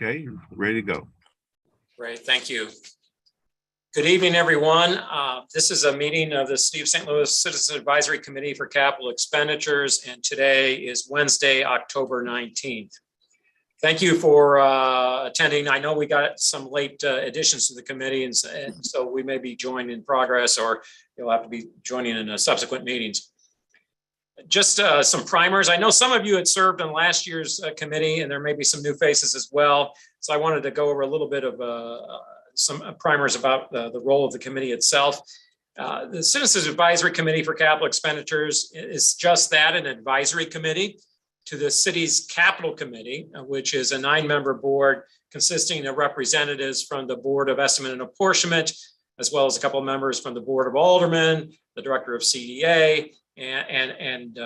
Okay, ready to go. Great, thank you. Good evening, everyone. This is a meeting of the City of St. Louis Citizen Advisory Committee for Capital Expenditures, and today is Wednesday, October 19th. Thank you for attending. I know we got some late additions to the committee, and so we may be joined in progress, or you'll have to be joining in subsequent meetings. Just some primers. I know some of you had served on last year's committee, and there may be some new faces as well. So I wanted to go over a little bit of some primers about the role of the committee itself. The Citizens Advisory Committee for Capital Expenditures is just that, an advisory committee to the city's capital committee, which is a 9-member board consisting of representatives from the Board of Estimate and Apportionment, as well as a couple of members from the Board of Aldermen, the Director of CDA, and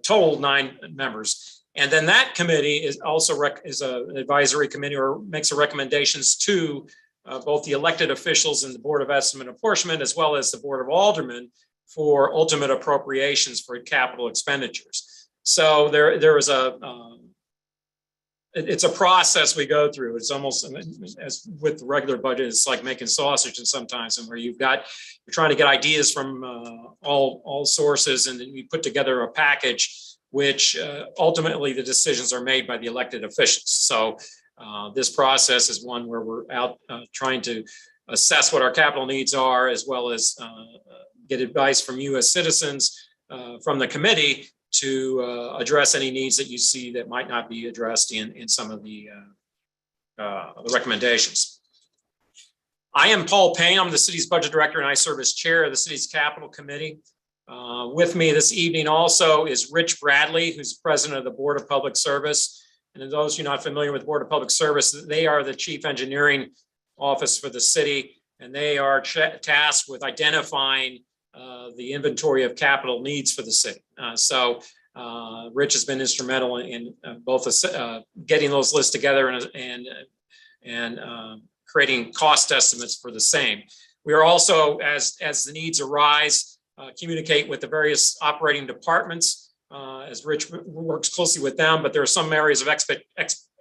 total 9 members. And then that committee is also an advisory committee, or makes recommendations to both the elected officials in the Board of Estimate and Apportionment, as well as the Board of Aldermen, for ultimate appropriations for capital expenditures. So there is it's a process we go through. It's almost as with the regular budget, it's like making sausage, and sometimes, and where you're trying to get ideas from all sources, and then you put together a package, which ultimately the decisions are made by the elected officials. So this process is one where we're out trying to assess what our capital needs are, as well as get advice from you as citizens from the committee to address any needs that you see that might not be addressed in some of the recommendations. I am Paul Payne. I'm the city's budget director, and I serve as chair of the city's capital committee. With me this evening also is Rich Bradley, who's president of the Board of Public Service. And to those of you not familiar with the Board of Public Service, they are the chief engineering office for the city, and they are tasked with identifying the inventory of capital needs for the city. So Rich has been instrumental in both getting those lists together and creating cost estimates for the same. We are also, as the needs arise, communicate with the various operating departments as Rich works closely with them, but there are some areas of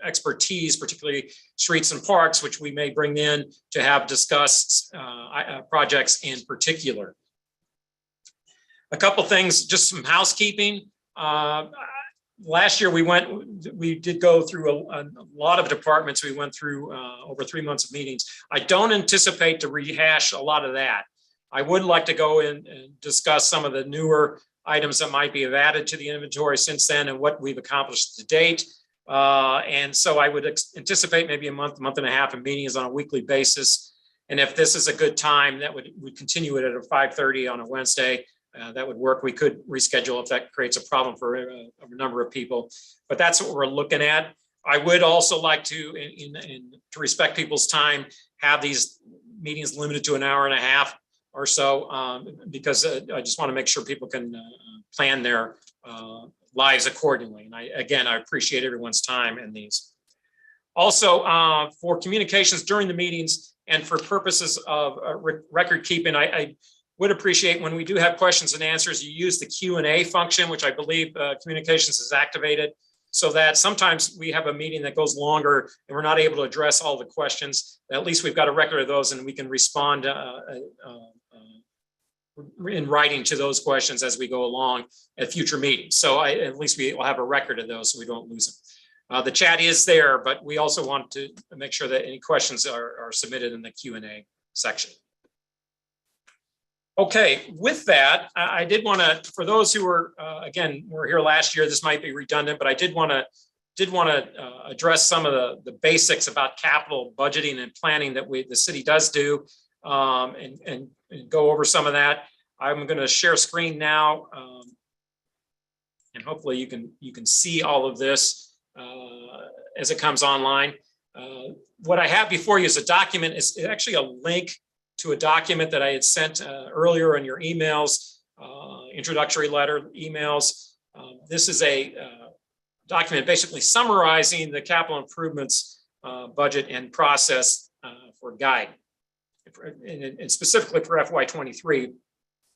expertise, particularly streets and parks, which we may bring in to have discussed projects in particular. A couple things, just some housekeeping. Last year we did go through a lot of departments. We went through over 3 months of meetings. I don't anticipate to rehash a lot of that. I would like to go in and discuss some of the newer items that might be added to the inventory since then and what we've accomplished to date. And so I would anticipate maybe a month and a half of meetings on a weekly basis. And if this is a good time, that would continue it at 5:30 on a Wednesday. That would work. We could reschedule if that creates a problem for a number of people, but that's what we're looking at. I would also like to, to respect people's time, have these meetings limited to an hour and a half or so, because I just want to make sure people can plan their lives accordingly. And I appreciate everyone's time in these. Also, for communications during the meetings and for purposes of record keeping, I would appreciate when we do have questions and answers, you use the Q&A function, which I believe communications is activated, so that sometimes we have a meeting that goes longer and we're not able to address all the questions. At least we've got a record of those, and we can respond in writing to those questions as we go along at future meetings. So at least we will have a record of those so we don't lose them. The chat is there, but we also want to make sure that any questions are submitted in the Q&A section. Okay, with that, I did want to, for those who were, again, were here last year, this might be redundant, but I did want to address some of the basics about capital budgeting and planning that the city does do, and go over some of that. I'm going to share screen now, and hopefully you can see all of this as it comes online. What I have before you is a document. It's actually a link to a document that I had sent earlier in your emails, introductory letter emails. This is a document basically summarizing the capital improvements budget and process for guide, and specifically for FY23.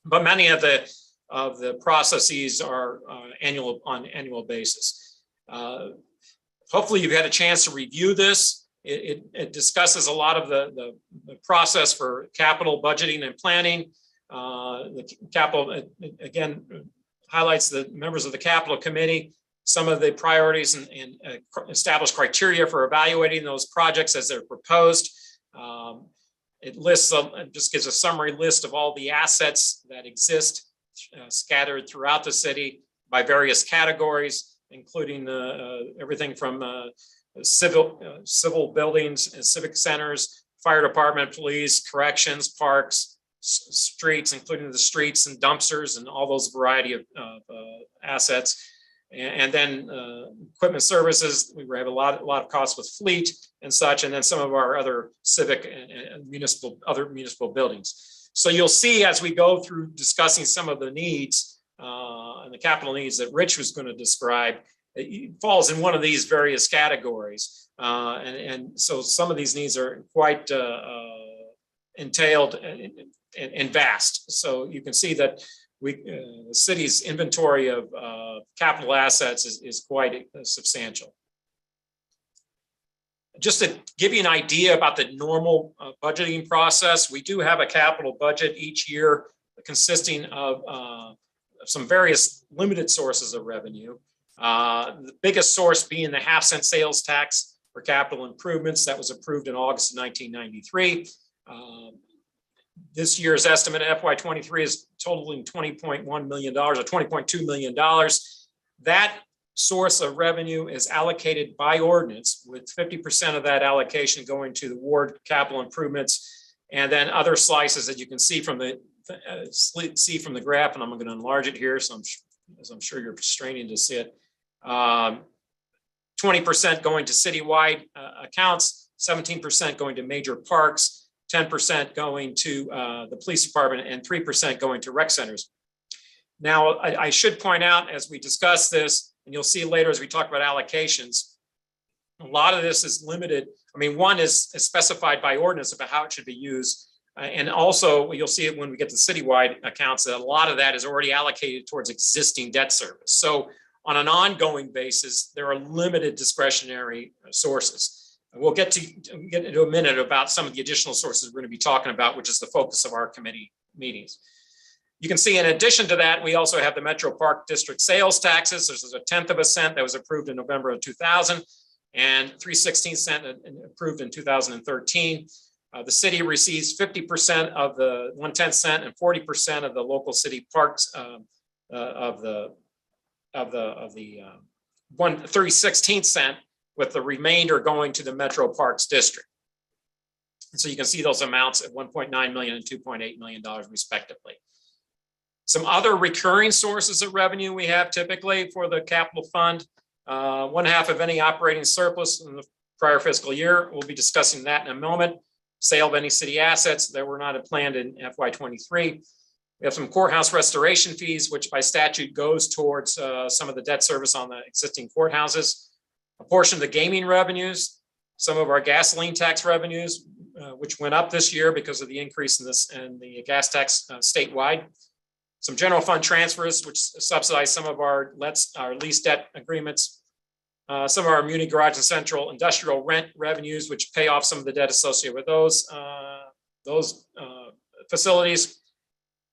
But many of the processes are on annual basis. Hopefully you've had a chance to review this. It discusses a lot of the process for capital budgeting and planning. The capital, again, highlights the members of the capital committee, some of the priorities and established criteria for evaluating those projects as they're proposed. It lists, just gives a summary list of all the assets that exist scattered throughout the city by various categories, including everything from civil buildings and civic centers, fire department, police, corrections, parks, streets, including the streets and dumpsters and all those variety of assets. And then equipment services, we have a lot of costs with fleet and such, and then some of our other civic and municipal buildings. So you'll see as we go through discussing some of the needs and the capital needs that Rich was going to describe, it falls in one of these various categories. And so some of these needs are quite entailed and vast. So you can see that the city's inventory of capital assets is quite substantial. Just to give you an idea about the normal budgeting process, we do have a capital budget each year consisting of some various limited sources of revenue. The biggest source being the half-cent sales tax for capital improvements that was approved in August of 1993. This year's estimate of FY23 is totaling $20.1 million or $20.2 million. That source of revenue is allocated by ordinance, with 50% of that allocation going to the ward capital improvements, and then other slices that you can see from the graph, and I'm going to enlarge it here, so as I'm sure you're straining to see it. 20% going to citywide accounts, 17% going to major parks, 10% going to the police department, and 3% going to rec centers. Now, I should point out as we discuss this, and you'll see later as we talk about allocations, a lot of this is limited. I mean, one is specified by ordinance about how it should be used. And also you'll see it when we get to citywide accounts that a lot of that is already allocated towards existing debt service. So on an ongoing basis, there are limited discretionary sources. We'll get into a minute about some of the additional sources we're going to be talking about, which is the focus of our committee meetings. You can see in addition to that, we also have the Metro Park District sales taxes. This is 1/10 cent that was approved in November of 2000 and 3/16 cent approved in 2013. The city receives 50% of the 1/10 cent and 40% of the local city parks of the 3/16 cent, with the remainder going to the Metro Parks District. And so you can see those amounts at $1.9 million and $2.8 million respectively. Some other recurring sources of revenue we have typically for the capital fund, 1/2 of any operating surplus in the prior fiscal year. We'll be discussing that in a moment. Sale of any city assets that were not planned in FY23. We have some courthouse restoration fees, which by statute goes towards some of the debt service on the existing courthouses. A portion of the gaming revenues, some of our gasoline tax revenues, which went up this year because of the increase in this and the gas tax statewide. Some general fund transfers, which subsidize some of our lease debt agreements. Some of our Muni Garage and Central industrial rent revenues, which pay off some of the debt associated with those facilities.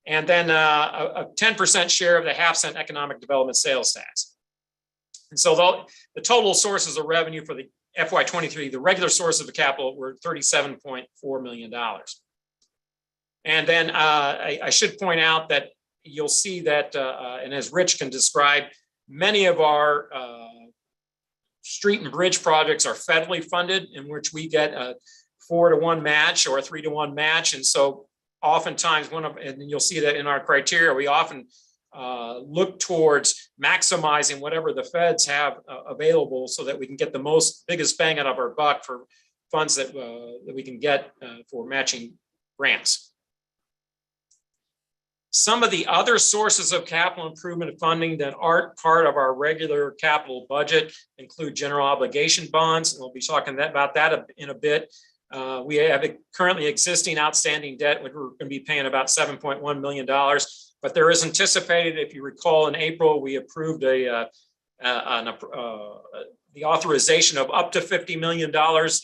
And then a 10% share of the half-cent economic development sales tax. And so the total sources of revenue for the FY23, the regular sources of the capital, were $37.4 million. And then I should point out that you'll see that, and as Rich can describe, many of our street and bridge projects are federally funded, in which we get a 4-to-1 match or a 3-to-1 match. And so oftentimes and you'll see that in our criteria, we often look towards maximizing whatever the feds have available so that we can get the biggest bang out of our buck for funds that we can get for matching grants. Some of the other sources of capital improvement funding that aren't part of our regular capital budget include general obligation bonds, and we'll be talking about that in a bit. We have a currently existing outstanding debt, which we're going to be paying about $7.1 million, but there is anticipated, if you recall, in April, we approved the authorization of up to $50 million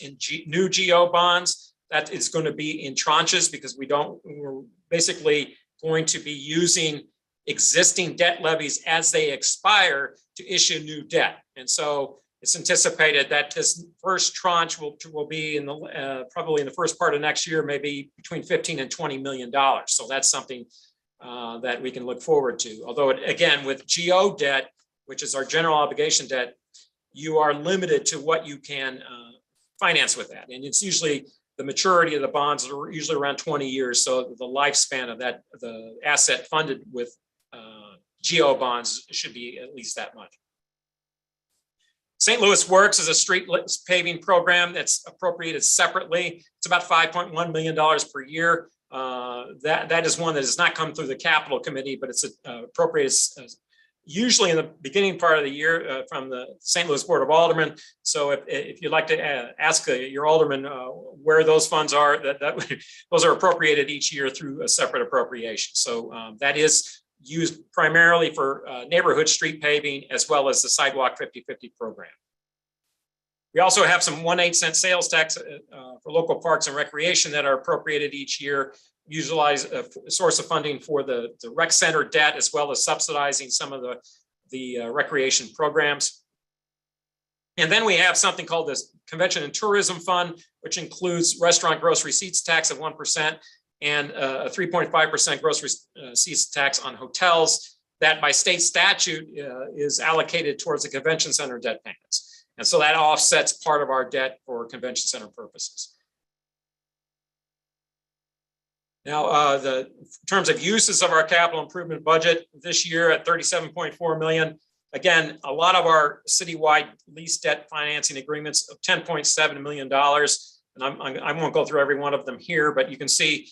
in new Geo bonds. That is going to be in tranches because we're basically going to be using existing debt levies as they expire to issue new debt. And so it's anticipated that this first tranche will be in the probably in the first part of next year, maybe between $15 and $20 million. So that's something that we can look forward to. Although again, with Geo debt, which is our general obligation debt, you are limited to what you can finance with that. And it's usually the maturity of the bonds are usually around 20 years. So the lifespan of that, the asset funded with Geo bonds should be at least that much. St. Louis Works is a street paving program that's appropriated separately. It's about $5.1 million per year. That is one that has not come through the capital committee, but it's appropriated usually in the beginning part of the year from the St. Louis Board of Aldermen. So if you'd like to ask your alderman where those funds are, those are appropriated each year through a separate appropriation. So that is used primarily for neighborhood street paving as well as the sidewalk 50/50 program. We also have some 1/8 cent sales tax for local parks and recreation that are appropriated each year, utilize a source of funding for the rec center debt as well as subsidizing some of the recreation programs. And then we have something called this Convention and Tourism Fund, which includes restaurant gross receipts tax of 1% and a 3.5% gross receipts tax on hotels that by state statute is allocated towards the convention center debt payments. And so that offsets part of our debt for convention center purposes. Now, in terms of uses of our capital improvement budget this year at $37.4 million, again, a lot of our citywide lease debt financing agreements of $10.7 million. And I won't go through every one of them here, but you can see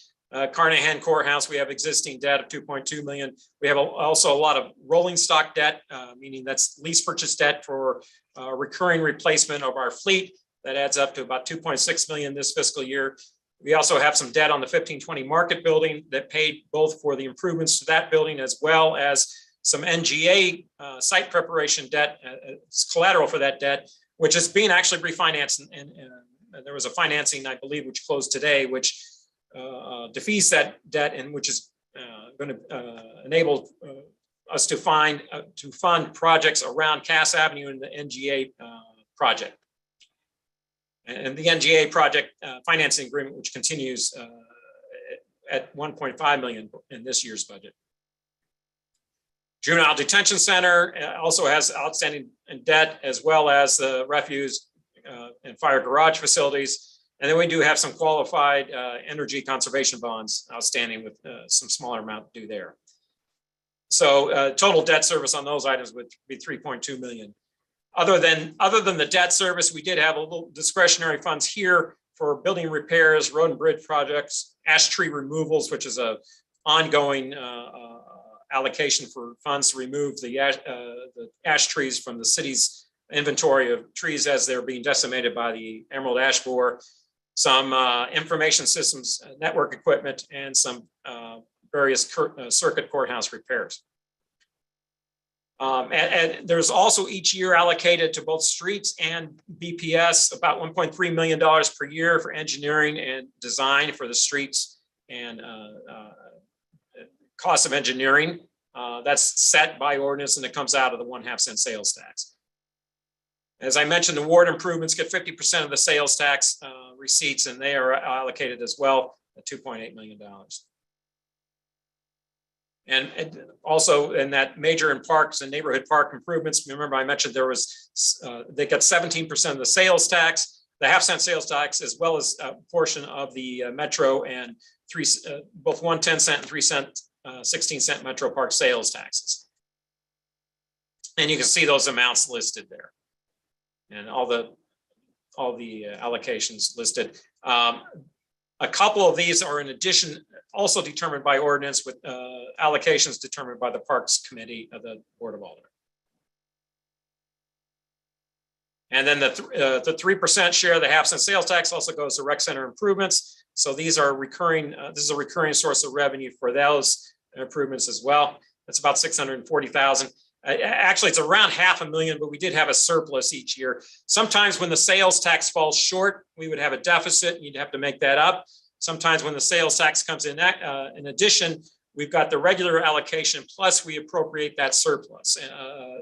Carnahan Courthouse, we have existing debt of $2.2 million. We have also a lot of rolling stock debt, meaning that's lease purchase debt for recurring replacement of our fleet. That adds up to about $2.6 million this fiscal year. We also have some debt on the 1520 Market building that paid both for the improvements to that building as well as some NGA site preparation debt, collateral for that debt, which is being actually refinanced. And there was a financing, I believe, which closed today, which defeats that debt and which is going to enable us to fund projects around Cass Avenue and the NGA project. And the NGA project financing agreement, which continues at $1.5 million in this year's budget. Juvenile Detention Center also has outstanding debt as well as the refuse and fire garage facilities. And then we do have some qualified energy conservation bonds outstanding with some smaller amount due there. So total debt service on those items would be $3.2 million. Other than the debt service, we did have a little discretionary funds here for building repairs, road and bridge projects, ash tree removals, which is a ongoing allocation for funds to remove the ash trees from the city's inventory of trees as they're being decimated by the emerald ash borer, some information systems network equipment, and some various circuit courthouse repairs. And there's also each year allocated to both streets and BPS about $1.3 million per year for engineering and design for the streets and cost of engineering. That's set by ordinance and it comes out of the 1/2 cent sales tax. As I mentioned, the ward improvements get 50% of the sales tax receipts, and they are allocated as well at $2.8 million. And also in that major and parks and neighborhood park improvements, remember I mentioned there was, they got 17% of the sales tax, the 1/2 cent sales tax, as well as a portion of the Metro and both 1 10-cent and 3 cent, 16-cent Metro Park sales taxes. And you can see those amounts listed there. And all the allocations listed. A couple of these are in addition, also determined by ordinance with allocations determined by the Parks Committee of the Board of Aldermen. And then the 3% share of the 1/2 cent sales tax also goes to rec center improvements. So these are recurring, this is a recurring source of revenue for those improvements as well. That's about $640,000. Actually, it's around $500,000, but we did have a surplus each year. Sometimes when the sales tax falls short, we would have a deficit and you'd have to make that up. Sometimes when the sales tax comes in addition, we've got the regular allocation plus we appropriate that surplus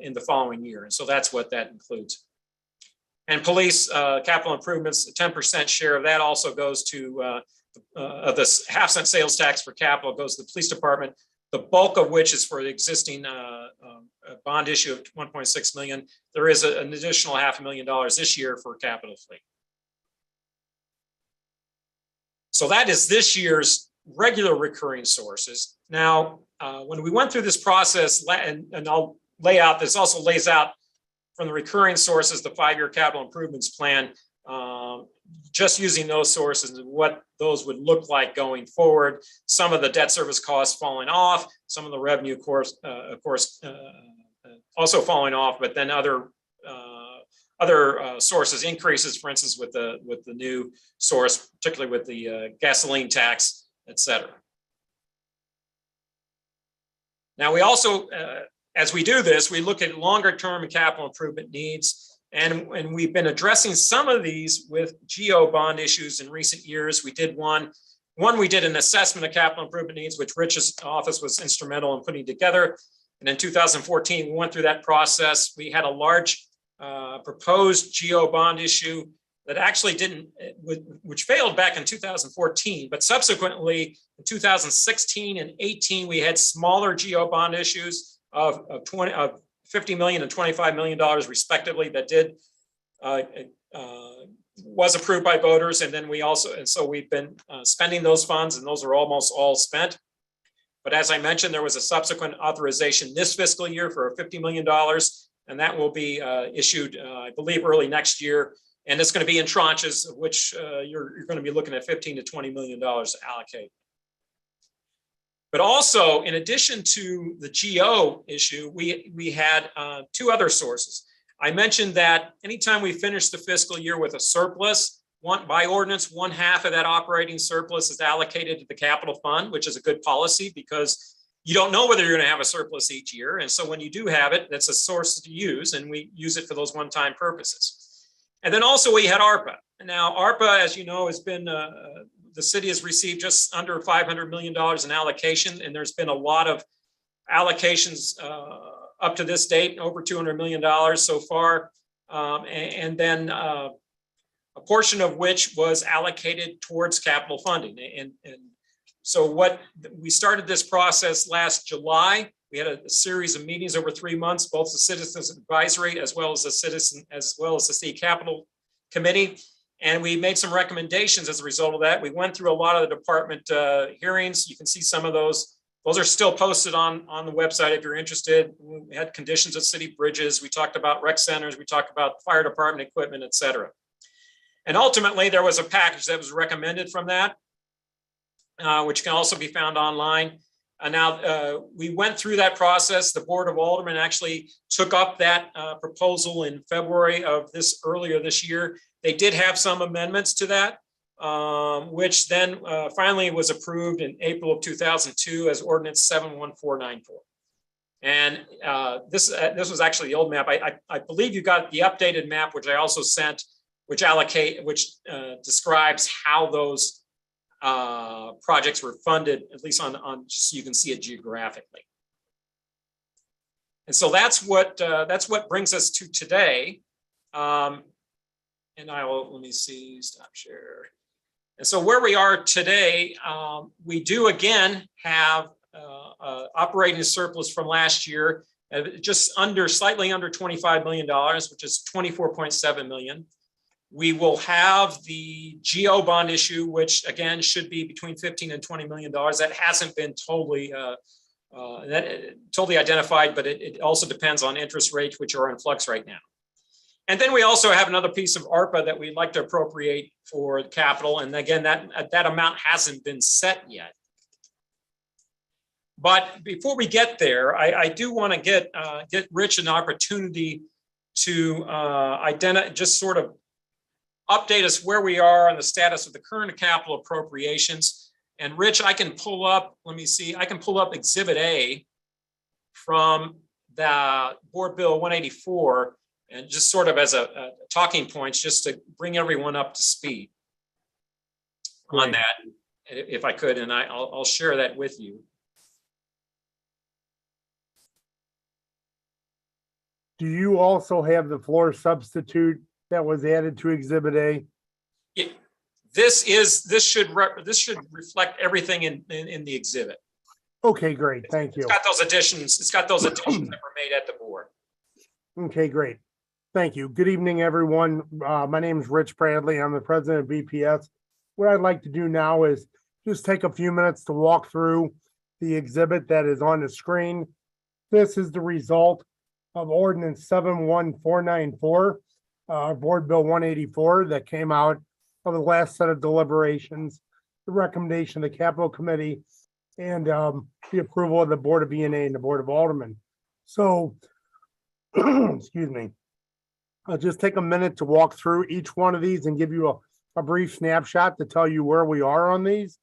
in the following year. And so that's what that includes. And police capital improvements, a 10% share of that also goes to of this half-cent sales tax for capital goes to the police department, the bulk of which is for the existing bond issue of 1.6 million. There is an additional $500,000 this year for capital fleet. So that is this year's regular recurring sources. Now, when we went through this process, and I'll lay out, this also lays out from the recurring sources, the 5-year capital improvements plan, just using those sources and what those would look like going forward. Some of the debt service costs falling off, some of the revenue, of course, also falling off, but then other sources increases, for instance, with the new source, particularly with the gasoline tax, et cetera. Now, we also, as we do this, we look at longer term capital improvement needs. And we've been addressing some of these with Geo Bond issues in recent years. We did one we did an assessment of capital improvement needs, which Rich's office was instrumental in putting together. And in 2014, we went through that process. We had a large proposed Geo Bond issue that actually which failed back in 2014, but subsequently in 2016 and 18, we had smaller Geo Bond issues of $50 million and $25 million respectively that was approved by voters. And then so we've been spending those funds, and those are almost all spent. But as I mentioned, there was a subsequent authorization this fiscal year for $50 million, and that will be issued, I believe, early next year. And it's going to be in tranches, of which you're going to be looking at $15 to $20 million to allocate. But also, in addition to the GO issue, we had 2 other sources. I mentioned that anytime we finish the fiscal year with a surplus, by ordinance, 1/2 of that operating surplus is allocated to the capital fund, which is a good policy because you don't know whether you're going to have a surplus each year. And so when you do have it, that's a source to use, and we use it for those one-time purposes. And then also we had ARPA. Now, ARPA, as you know, has been the city has received just under $500 million in allocation, and there's been a lot of allocations up to this date, over $200 million so far. And then a portion of which was allocated towards capital funding. And so we started this process last July. We had a series of meetings over 3 months, both the Citizens Advisory as well as the City Capital Committee. And we made some recommendations as a result of that. We went through a lot of the department hearings. You can see some of those. Those are still posted on the website if you're interested. We had conditions of city bridges. We talked about rec centers. We talked about fire department equipment, et cetera. And ultimately, there was a package that was recommended from that, which can also be found online. Now, we went through that process. The Board of Aldermen actually took up that proposal in February of earlier this year. They did have some amendments to that, which then finally was approved in April of 2002 as Ordinance 71494. And this was actually the old map. I believe you got the updated map, which I also sent, which describes how those projects were funded, at least on just so you can see it geographically. And so that's what brings us to today. And let me see, stop share. And so where we are today, we do again have operating surplus from last year, slightly under $25 million, which is $24.7 million. We will have the Geo Bond issue, which again should be between $15 and $20 million. That hasn't been totally identified, but it also depends on interest rates, which are in flux right now. And then we also have another piece of ARPA that we'd like to appropriate for capital. And again, that amount hasn't been set yet. But before we get there, I do want to get Rich an opportunity to just sort of update us where we are on the status of the current capital appropriations. And Rich, I can pull up, let me see, I can pull up Exhibit A from the Board Bill 184, and just sort of as a talking points, just to bring everyone up to speed on that, if I could, and I'll share that with you. Do you also have the floor substitute that was added to Exhibit A? This should reflect everything in the exhibit. Okay, great. Thank you. It's got those additions. It's got those additions that were made at the board. Okay, great. Thank you. Good evening, everyone. My name is Rich Bradley. I'm the president of BPS. What I'd like to do now is just take a few minutes to walk through the exhibit that is on the screen. This is the result of Ordinance 71494, Board Bill 184 that came out of the last set of deliberations, the recommendation of the Capital Committee, and the approval of the Board of E&A and the Board of Aldermen. So, excuse me, I'll just take a minute to walk through each one of these and give you a brief snapshot to tell you where we are on these,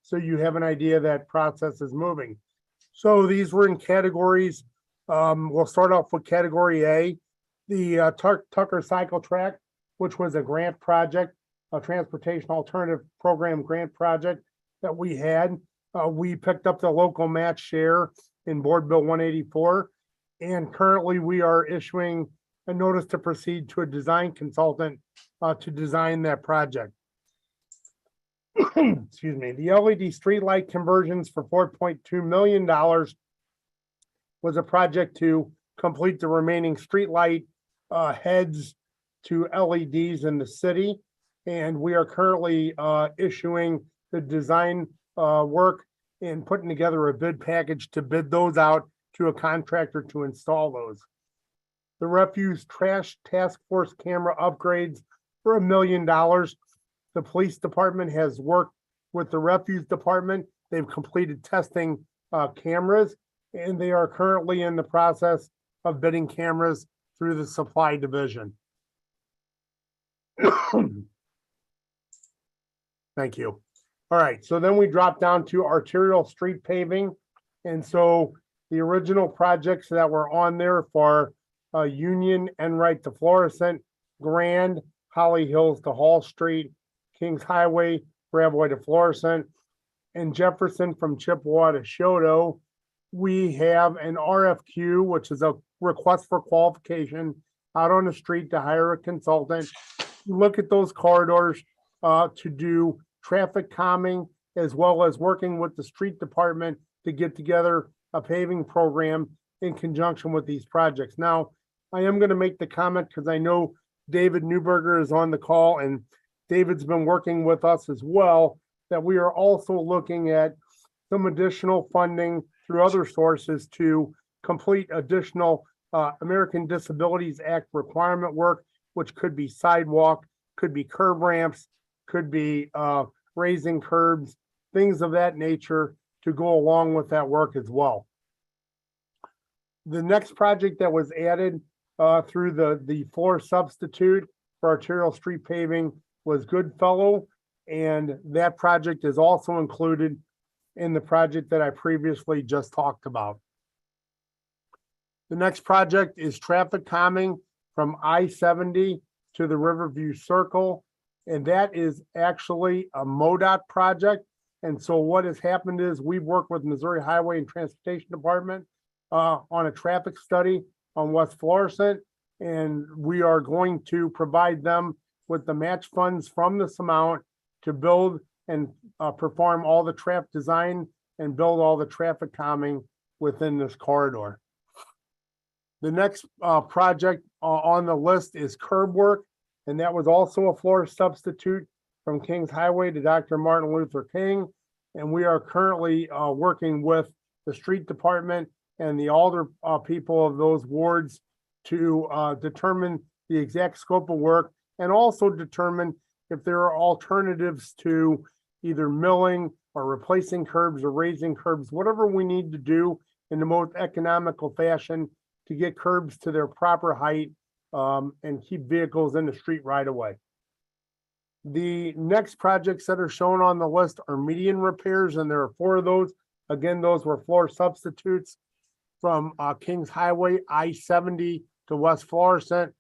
so you have an idea that process is moving. So these were in categories. We'll start off with category A, the Tucker Cycle Track, which was a grant project, a transportation alternative program grant project that we had. We picked up the local match share in Board Bill 184, and currently we are issuing a notice to proceed to a design consultant to design that project. Excuse me. The LED streetlight conversions for $4.2 million was a project to complete the remaining streetlight heads to LEDs in the city. And we are currently issuing the design work and putting together a bid package to bid those out to a contractor to install those. The refuse trash task force camera upgrades for $1 million. The police department has worked with the refuse department. They've completed testing cameras, and they are currently in the process of bidding cameras through the supply division. Thank you. All right, so then we drop down to arterial street paving. And so the original projects that were on there for Union, Enright to Florissant, Grand, Holly Hills to Hall Street, Kings Highway, Gravois to Florissant, and Jefferson from Chippewa to Shoto. We have an RFQ, which is a request for qualification out on the street to hire a consultant. Look at those corridors to do traffic calming, as well as working with the street department to get together a paving program in conjunction with these projects. Now, I am going to make the comment because I know David Newberger is on the call, and David's been working with us as well, that we are also looking at some additional funding through other sources to complete additional American Disabilities Act requirement work, which could be sidewalk, could be curb ramps, could be raising curbs, things of that nature to go along with that work as well. The next project that was added through the floor substitute for arterial street paving was Goodfellow, and that project is also included in the project that I previously just talked about. The next project is traffic calming from I-70 to the Riverview Circle, and that is actually a MoDOT project. And so what has happened is we've worked with Missouri Highway and Transportation Department on a traffic study on West Florissant, and we are going to provide them with the match funds from this amount to build and perform all the traffic design and build all the traffic calming within this corridor. The next project on the list is curb work, and that was also a floor substitute from Kings Highway to Dr. Martin Luther King. And we are currently working with the street department and the alder people of those wards to determine the exact scope of work, and also determine if there are alternatives to either milling or replacing curbs or raising curbs, whatever we need to do in the most economical fashion to get curbs to their proper height and keep vehicles in the street right away. The next projects that are shown on the list are median repairs, and there are 4 of those. Again, those were floor substitutes. from Kings Highway, I-70 to West Florissant,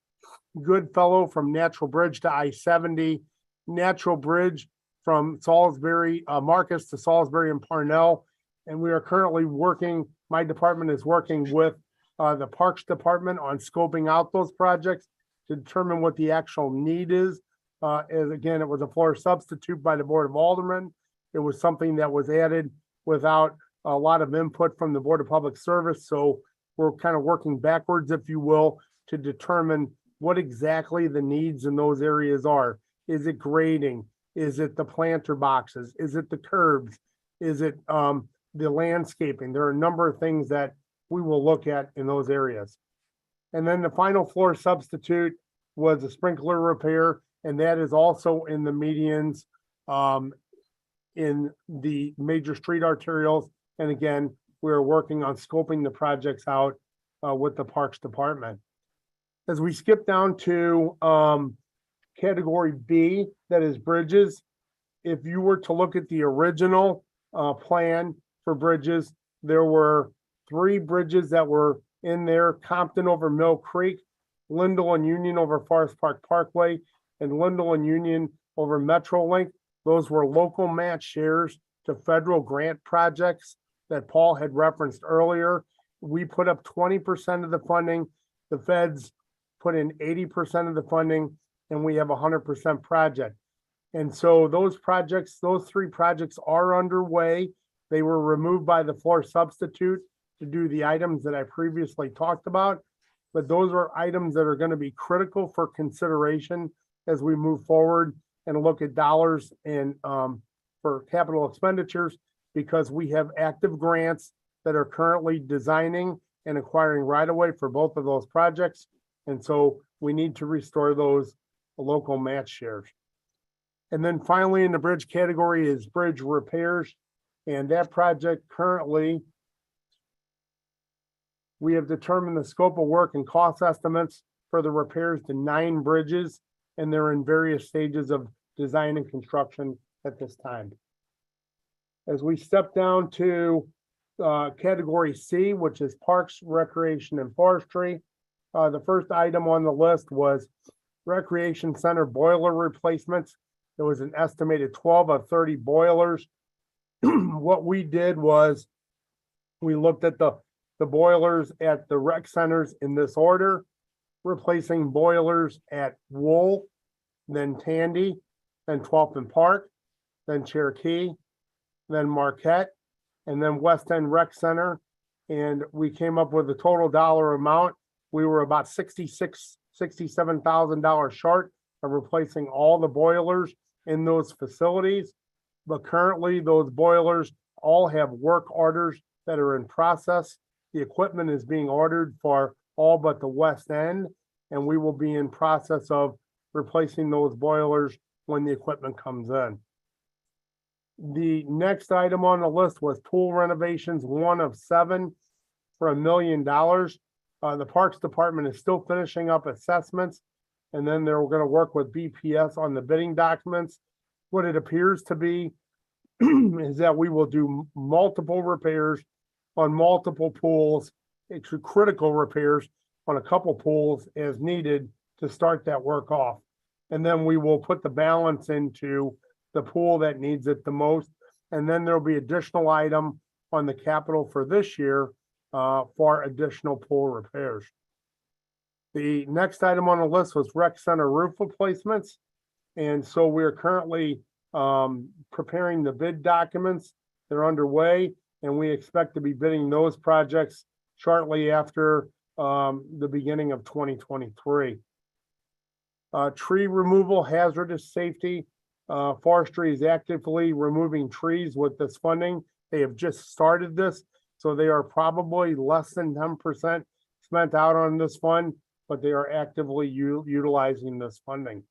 Goodfellow from Natural Bridge to I-70, Natural Bridge from Salisbury, Marcus to Salisbury and Parnell. And we are currently working, my department is working with the Parks Department on scoping out those projects to determine what the actual need is. As again, it was a floor substitute by the Board of Aldermen. It was something that was added without a lot of input from the Board of Public Service. So we're kind of working backwards, if you will, to determine what exactly the needs in those areas are. Is it grading? Is it the planter boxes? Is it the curbs? Is it the landscaping? There are a number of things that we will look at in those areas. And then the final floor substitute was a sprinkler repair, and that is also in the medians, in the major street arterials. And again, we're working on scoping the projects out with the Parks Department. As we skip down to category B, that is bridges. If you were to look at the original plan for bridges, there were 3 bridges that were in there: Compton over Mill Creek, Lindell and Union over Forest Park Parkway, and Lindell and Union over MetroLink. Those were local match shares to federal grant projects that Paul had referenced earlier. We put up 20% of the funding. The feds put in 80% of the funding, and we have 100% project. And so those projects, those 3 projects are underway. They were removed by the floor substitute to do the items that I previously talked about. But those are items that are going to be critical for consideration as we move forward and look at dollars and for capital expenditures, because we have active grants that are currently designing and acquiring right away for both of those projects. And so we need to restore those local match shares. And then finally in the bridge category is bridge repairs. And that project currently, we have determined the scope of work and cost estimates for the repairs to 9 bridges, and they're in various stages of design and construction at this time. As we step down to category C, which is Parks, Recreation, and Forestry, the first item on the list was Recreation Center boiler replacements. There was an estimated 12 of 30 boilers. What we did was we looked at the boilers at the rec centers in this order, replacing boilers at Wool, then Tandy, then 12th and Park, then Cherokee, then Marquette, and then West End Rec Center. And we came up with a total dollar amount. We were about $67,000 short of replacing all the boilers in those facilities. But currently those boilers all have work orders that are in process. The equipment is being ordered for all but the West End, and we will be in process of replacing those boilers when the equipment comes in. The next item on the list was pool renovations, 1 of 7 for $1 million. The Parks Department is still finishing up assessments, and then they're going to work with BPS on the bidding documents. What it appears to be is that we will do multiple repairs on multiple pools, critical repairs on a couple pools as needed to start that work off. And then we will put the balance into the pool that needs it the most. And then there'll be additional item on the capital for this year for additional pool repairs. The next item on the list was rec center roof replacements. And so we're currently preparing the bid documents. They're underway, and we expect to be bidding those projects shortly after the beginning of 2023. Tree removal, hazardous safety. Forestry is actively removing trees with this funding. They have just started this, so they are probably less than 10% spent out on this fund, but they are actively utilizing this funding.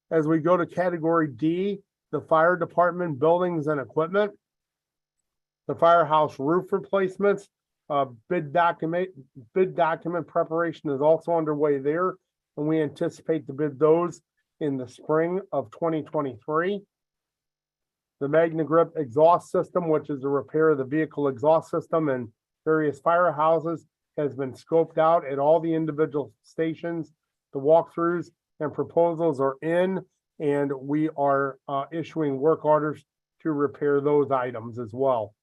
As we go to category D, the fire department buildings and equipment, the firehouse roof replacements, bid document preparation is also underway there, and we anticipate to bid those in the spring of 2023. The Magna Grip exhaust system, which is a repair of the vehicle exhaust system and various firehouses has been scoped out at all the individual stations. The walkthroughs and proposals are in, and we are issuing work orders to repair those items as well.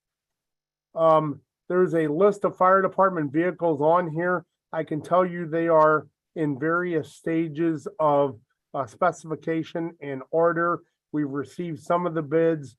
There's a list of fire department vehicles on here. I can tell you they are in various stages of specification and order. We've received some of the bids.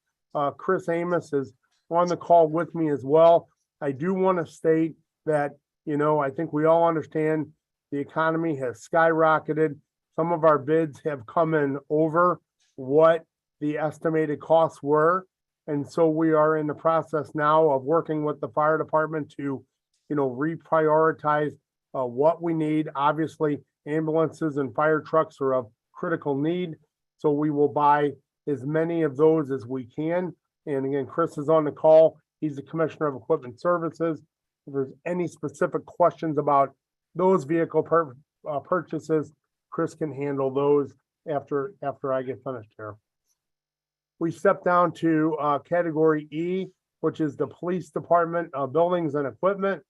Chris Amos is on the call with me as well. I do want to state that, I think we all understand the economy has skyrocketed. Some of our bids have come in over what the estimated costs were. And so we are in the process now of working with the fire department to, reprioritize what we need. Obviously, ambulances and fire trucks are of critical need. So we will buy as many of those as we can. And again, Chris is on the call. He's the Commissioner of Equipment Services. If there's any specific questions about those vehicle purchases, Chris can handle those after I get finished here. We step down to category E, which is the police department buildings and equipment.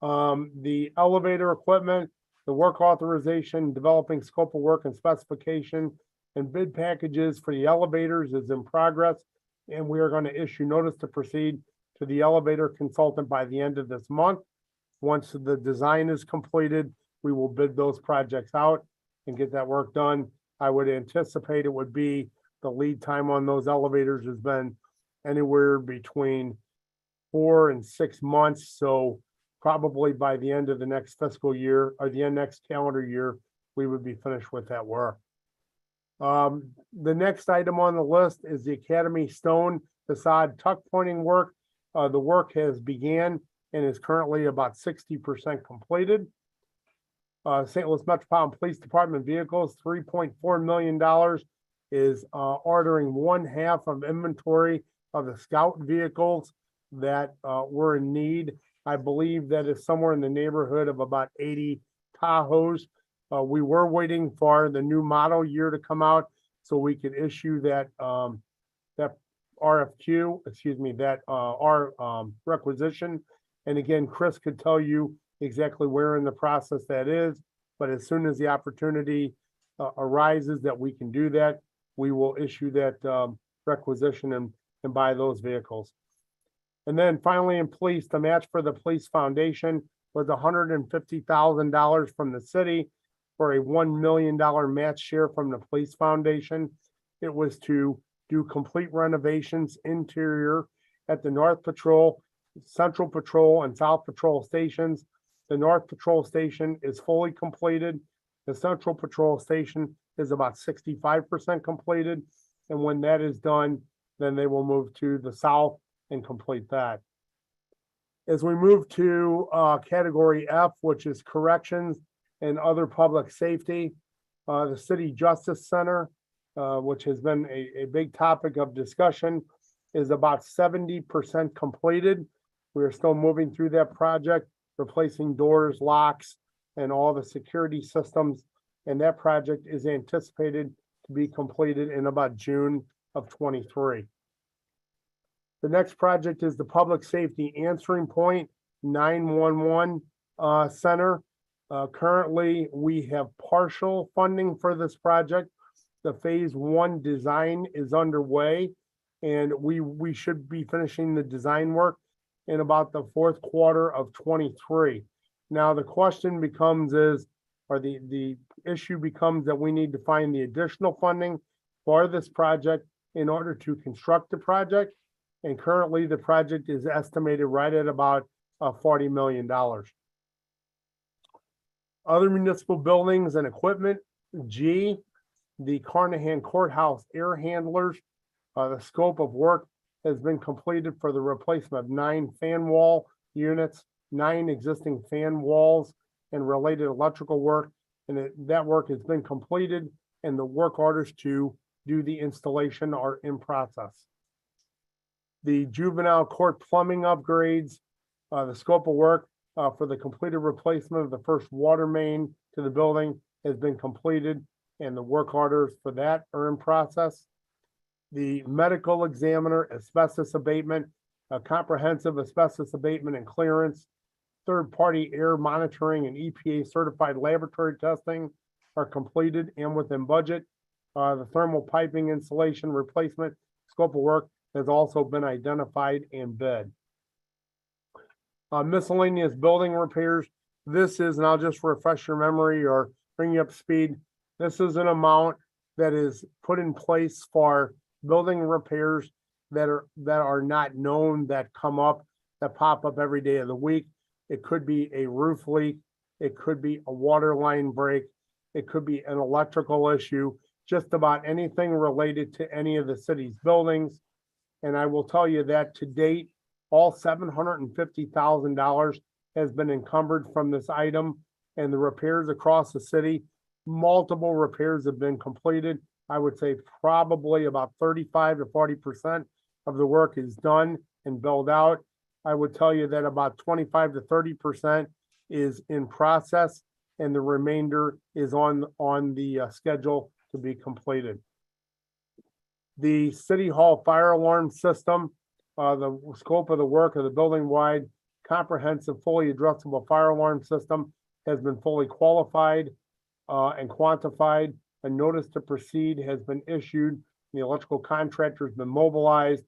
The elevator equipment, the work authorization, developing scope of work and specification, and bid packages for the elevators is in progress. And we are going to issue notice to proceed to the elevator consultant by the end of this month. Once the design is completed, we will bid those projects out and get that work done. I would anticipate it would be the lead time on those elevators has been anywhere between 4 and 6 months. So probably by the end of the next fiscal year or the next calendar year, we would be finished with that work. The next item on the list is the Academy Stone facade tuck pointing work. The work has began and is currently about 60% completed. St. Louis Metropolitan Police Department vehicles, $3.4 million is ordering 1/2 of inventory of the Scout vehicles that were in need. I believe that is somewhere in the neighborhood of about 80 Tahoes. We were waiting for the new model year to come out so we could issue that RFQ, our requisition. And again, Chris could tell you exactly where in the process that is, but as soon as the opportunity arises that we can do that, we will issue that requisition and buy those vehicles. And then finally in police, the match for the police foundation was $150,000 from the city for a $1 million match share from the police foundation. It was to do complete renovations interior at the North Patrol, Central Patrol, and South Patrol stations. The North Patrol station is fully completed. The Central Patrol station is about 65% completed. And when that is done, then they will move to the south and complete that. As we move to category F, which is corrections and other public safety, the City Justice Center, which has been a big topic of discussion, is about 70% completed. We are still moving through that project, replacing doors, locks, and all the security systems. And that project is anticipated to be completed in about June of 23. The next project is the Public Safety Answering Point 911 Center. Currently, we have partial funding for this project. The phase 1 design is underway, and we should be finishing the design work in about the 4th quarter of 23. Now, the question becomes the issue becomes that we need to find the additional funding for this project in order to construct the project. And currently the project is estimated right at about $40 million. Other municipal buildings and equipment, G, the Carnahan Courthouse air handlers. The scope of work has been completed for the replacement of 9 fan wall units, 9 existing fan walls, and related electrical work. And that work has been completed, and the work orders to do the installation are in process. The juvenile court plumbing upgrades, the scope of work for the completed replacement of the first water main to the building has been completed, and the work orders for that are in process. The medical examiner asbestos abatement, a comprehensive asbestos abatement and clearance third-party air monitoring and EPA certified laboratory testing are completed and within budget. The thermal piping installation replacement scope of work has also been identified and bid. Miscellaneous building repairs. This is, and I'll just refresh your memory or bring you up to speed. This is an amount that is put in place for building repairs that are not known, that come up, that pop up every day of the week. It could be a roof leak. It could be a water line break. It could be an electrical issue, just about anything related to any of the city's buildings. And I will tell you that to date, all $750,000 has been encumbered from this item, and the repairs across the city, multiple repairs have been completed. I would say probably about 35 to 40% of the work is done and billed out. I would tell you that about 25 to 30% is in process, and the remainder is on the schedule to be completed. The City Hall fire alarm system, the scope of the work of the building-wide comprehensive, fully addressable fire alarm system has been fully qualified and quantified. A notice to proceed has been issued. The electrical contractor has been mobilized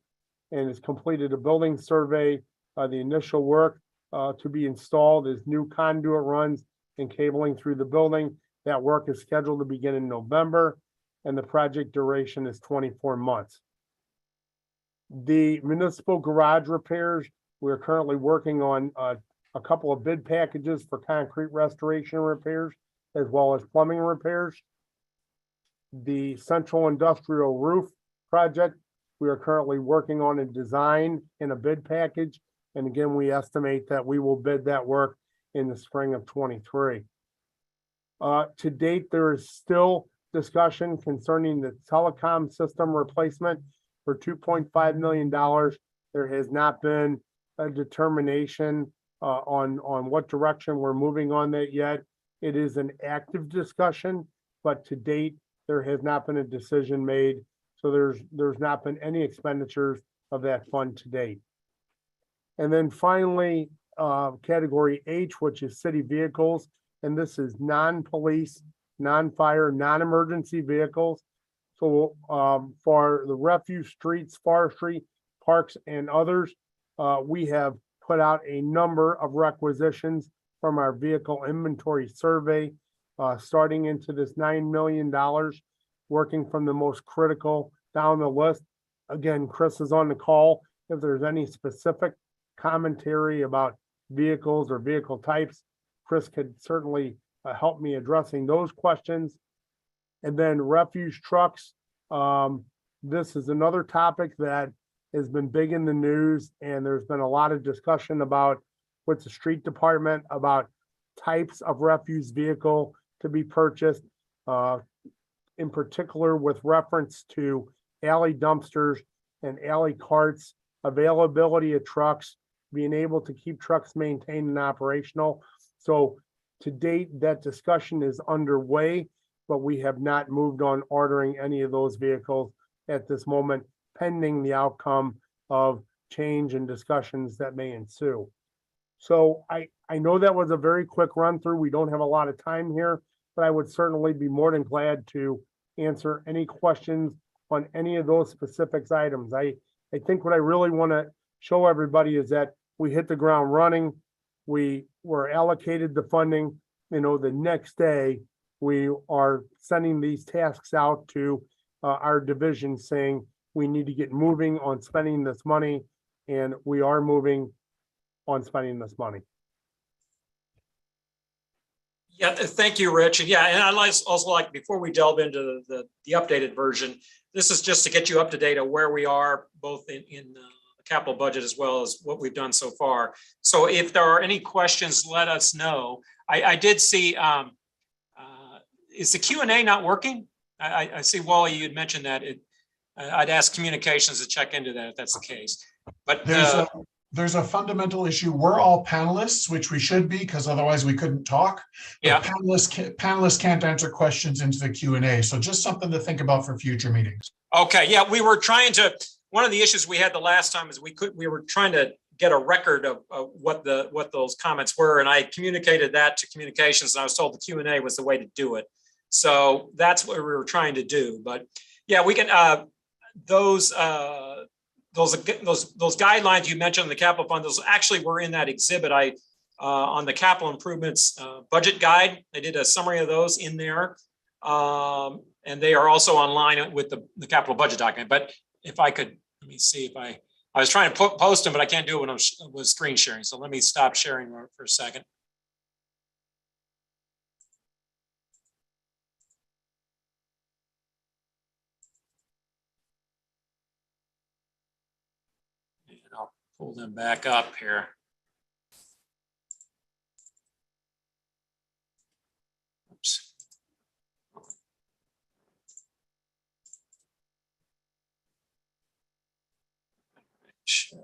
and has completed a building survey. The initial work to be installed is new conduit runs and cabling through the building. That work is scheduled to begin in November, and the project duration is 24 months. The municipal garage repairs, we're currently working on a couple of bid packages for concrete restoration repairs, as well as plumbing repairs. The central industrial roof project, we are currently working on a design and a bid package. And again, we estimate that we will bid that work in the spring of 23. To date, there is still discussion concerning the telecom system replacement for $2.5 million. There has not been a determination on what direction we're moving on that yet. It is an active discussion, but to date, there has not been a decision made. So there's not been any expenditures of that fund to date. And then finally, category H, which is city vehicles. And this is non-police, non-fire, non-emergency vehicles. So for the refuse, streets, forestry, parks, and others, we have put out a number of requisitions from our vehicle inventory survey, starting into this $9 million, working from the most critical down the list. Again, Chris is on the call. If there's any specific commentary about vehicles or vehicle types, Chris could certainly help me addressing those questions. And then refuse trucks. This is another topic that has been big in the news, and there's been a lot of discussion about with the street department about types of refuse vehicle to be purchased, in particular with reference to alley dumpsters and alley carts, availability of trucks, being able to keep trucks maintained and operational. So to date, that discussion is underway, but we have not moved on ordering any of those vehicles at this moment, pending the outcome of change and discussions that may ensue. So I know that was a very quick run through. We don't have a lot of time here, but I would certainly be more than glad to answer any questions on any of those specifics items. I think what I really want to show everybody is that we hit the ground running. We were allocated the funding. The next day we are sending these tasks out to our division saying we need to get moving on spending this money, and we are moving on spending this money. Yeah, thank you, Rich. And yeah, and I'd also like, before we delve into the updated version, this is just to get you up to date on where we are, both in the capital budget as well as what we've done so far. So if there are any questions, let us know. I did see, is the Q&A not working? I see, Wally, you had mentioned that. I'd ask communications to check into that if that's the case. But there's a fundamental issue. We're all panelists, which we should be, because otherwise we couldn't talk. Yeah. Panelists can't answer questions into the Q&A. So just something to think about for future meetings. Okay. Yeah, we were trying to. One of the issues we had the last time is we were trying to get a record of what those comments were. And I communicated that to communications, and I was told the Q&A was the way to do it. So that's what we were trying to do. But yeah, we can, those guidelines you mentioned in the capital fund, those actually were in that exhibit on the capital improvements budget guide. I did a summary of those in there. And they are also online with the capital budget document. But if I could, let me see if I was trying to post them, but I can't do it when I was screen sharing. So let me stop sharing for a second. And I'll pull them back up here. Oops. Sure.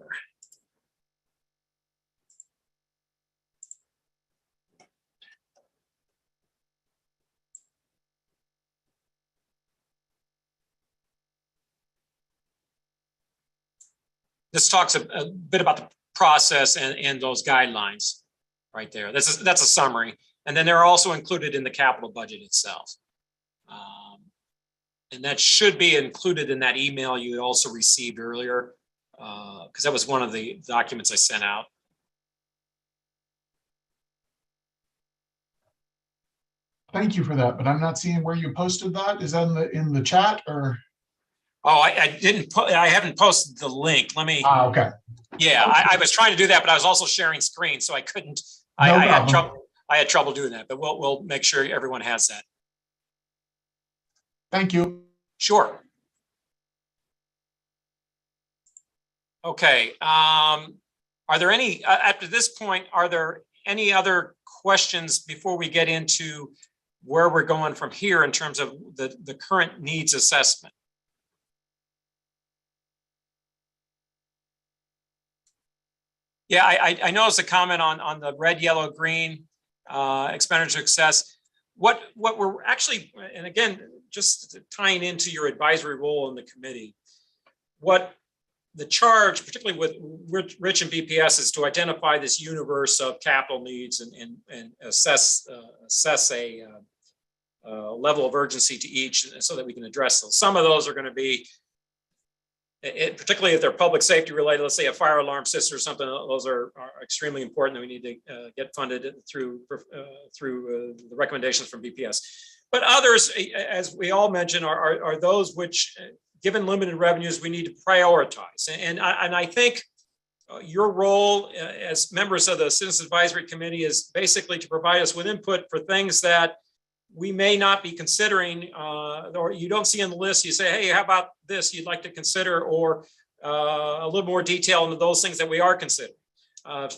This talks a bit about the process and those guidelines right there. That's a summary. And then they're also included in the capital budget itself. And that should be included in that email you also received earlier, because that was one of the documents I sent out. Thank you for that, but I'm not seeing where you posted that. Is that in the chat or? Oh, I haven't posted the link. Let me. Okay. Yeah, I was trying to do that, but I was also sharing screen, so I couldn't. No I had trouble doing that, but we'll make sure everyone has that. Thank you. Sure. Okay. Are there any, after this point, are there any other questions before we get into where we're going from here in terms of the current needs assessment? Yeah, I noticed a comment on the red, yellow, green expenditure success. What we're actually, and again, just tying into your advisory role in the committee, what the charge, particularly with Rich and BPS, is to identify this universe of capital needs and assess a level of urgency to each so that we can address those. Some of those are going to be, particularly if they're public safety related, let's say a fire alarm system or something, those are extremely important that we need to get funded through the recommendations from BPS. But others, as we all mentioned, are those which, given limited revenues, we need to prioritize. And I think your role as members of the Citizens Advisory Committee is basically to provide us with input for things that we may not be considering, or you don't see on the list. You say, hey, how about this you'd like to consider, or a little more detail into those things that we are considering,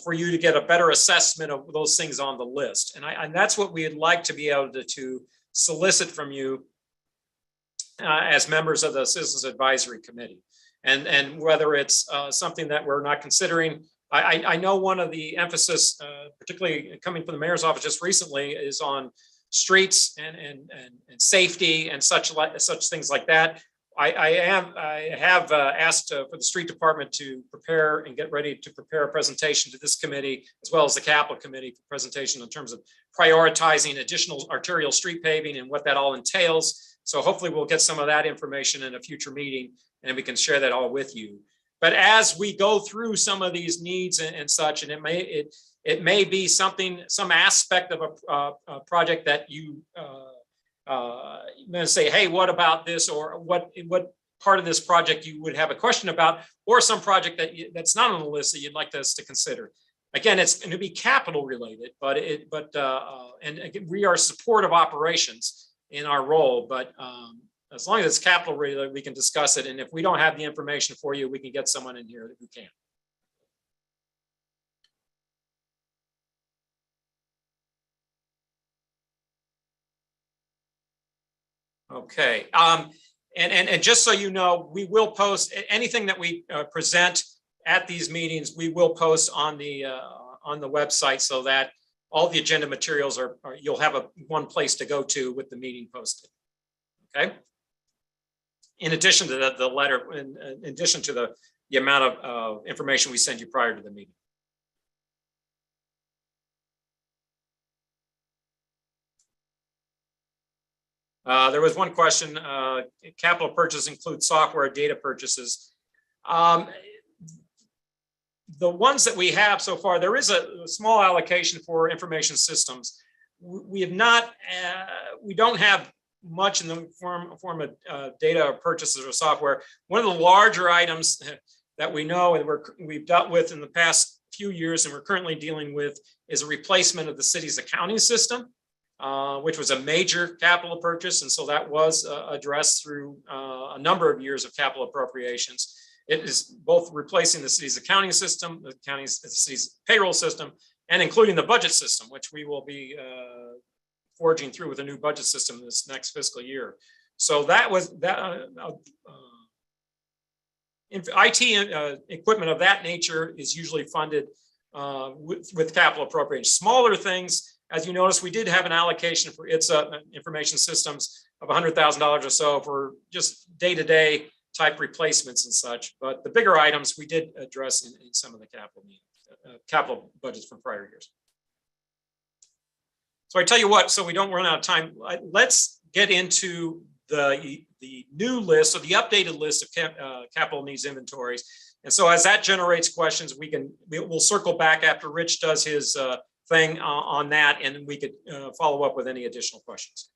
for you to get a better assessment of those things on the list. And that's what we'd like to be able to solicit from you as members of the Citizens Advisory Committee. And whether it's something that we're not considering, I know one of the emphasis, particularly coming from the mayor's office just recently, is on streets and safety and such things like that. I have asked for the street department to prepare and get ready to prepare a presentation to this committee, as well as the capital committee, for presentation in terms of prioritizing additional arterial street paving and what that all entails. So hopefully we'll get some of that information in a future meeting, and we can share that all with you. But as we go through some of these needs and such, and it may be some aspect of a project that you say, hey, what about this, or what part of this project you would have a question about, or some project that's not on the list that you'd like us to consider. Again, it's going to be capital related, but and again, we are supportive operations in our role, but as long as it's capital related, we can discuss it. And if we don't have the information for you, we can get someone in here who can. Okay, and just so you know, we will post anything that we present at these meetings. We will post on the website, so that all the agenda materials are you'll have one place to go to with the meeting posted. Okay. In addition to the letter, in addition to the the amount of information we send you prior to the meeting. There was one question, capital purchase includes software data purchases. The ones that we have so far, there is a small allocation for information systems. We have not, we don't have much in the form of data purchases or software. One of the larger items that we know and we've dealt with in the past few years and we're currently dealing with is a replacement of the city's accounting system, which was a major capital purchase. And so that was addressed through a number of years of capital appropriations. It is both replacing the city's accounting system, the city's payroll system, and including the budget system, which we will be forging through with a new budget system this next fiscal year. So that was that. IT equipment of that nature is usually funded with capital appropriation. Smaller things, as you notice, we did have an allocation for its information systems of $100,000 or so for just day-to-day type replacements and such. But the bigger items we did address in some of the capital budgets from prior years. So I tell you what, so we don't run out of time, let's get into the new list or the updated list of capital needs inventories. And so as that generates questions, we'll circle back after Rich does his thing on that, and we could follow up with any additional questions.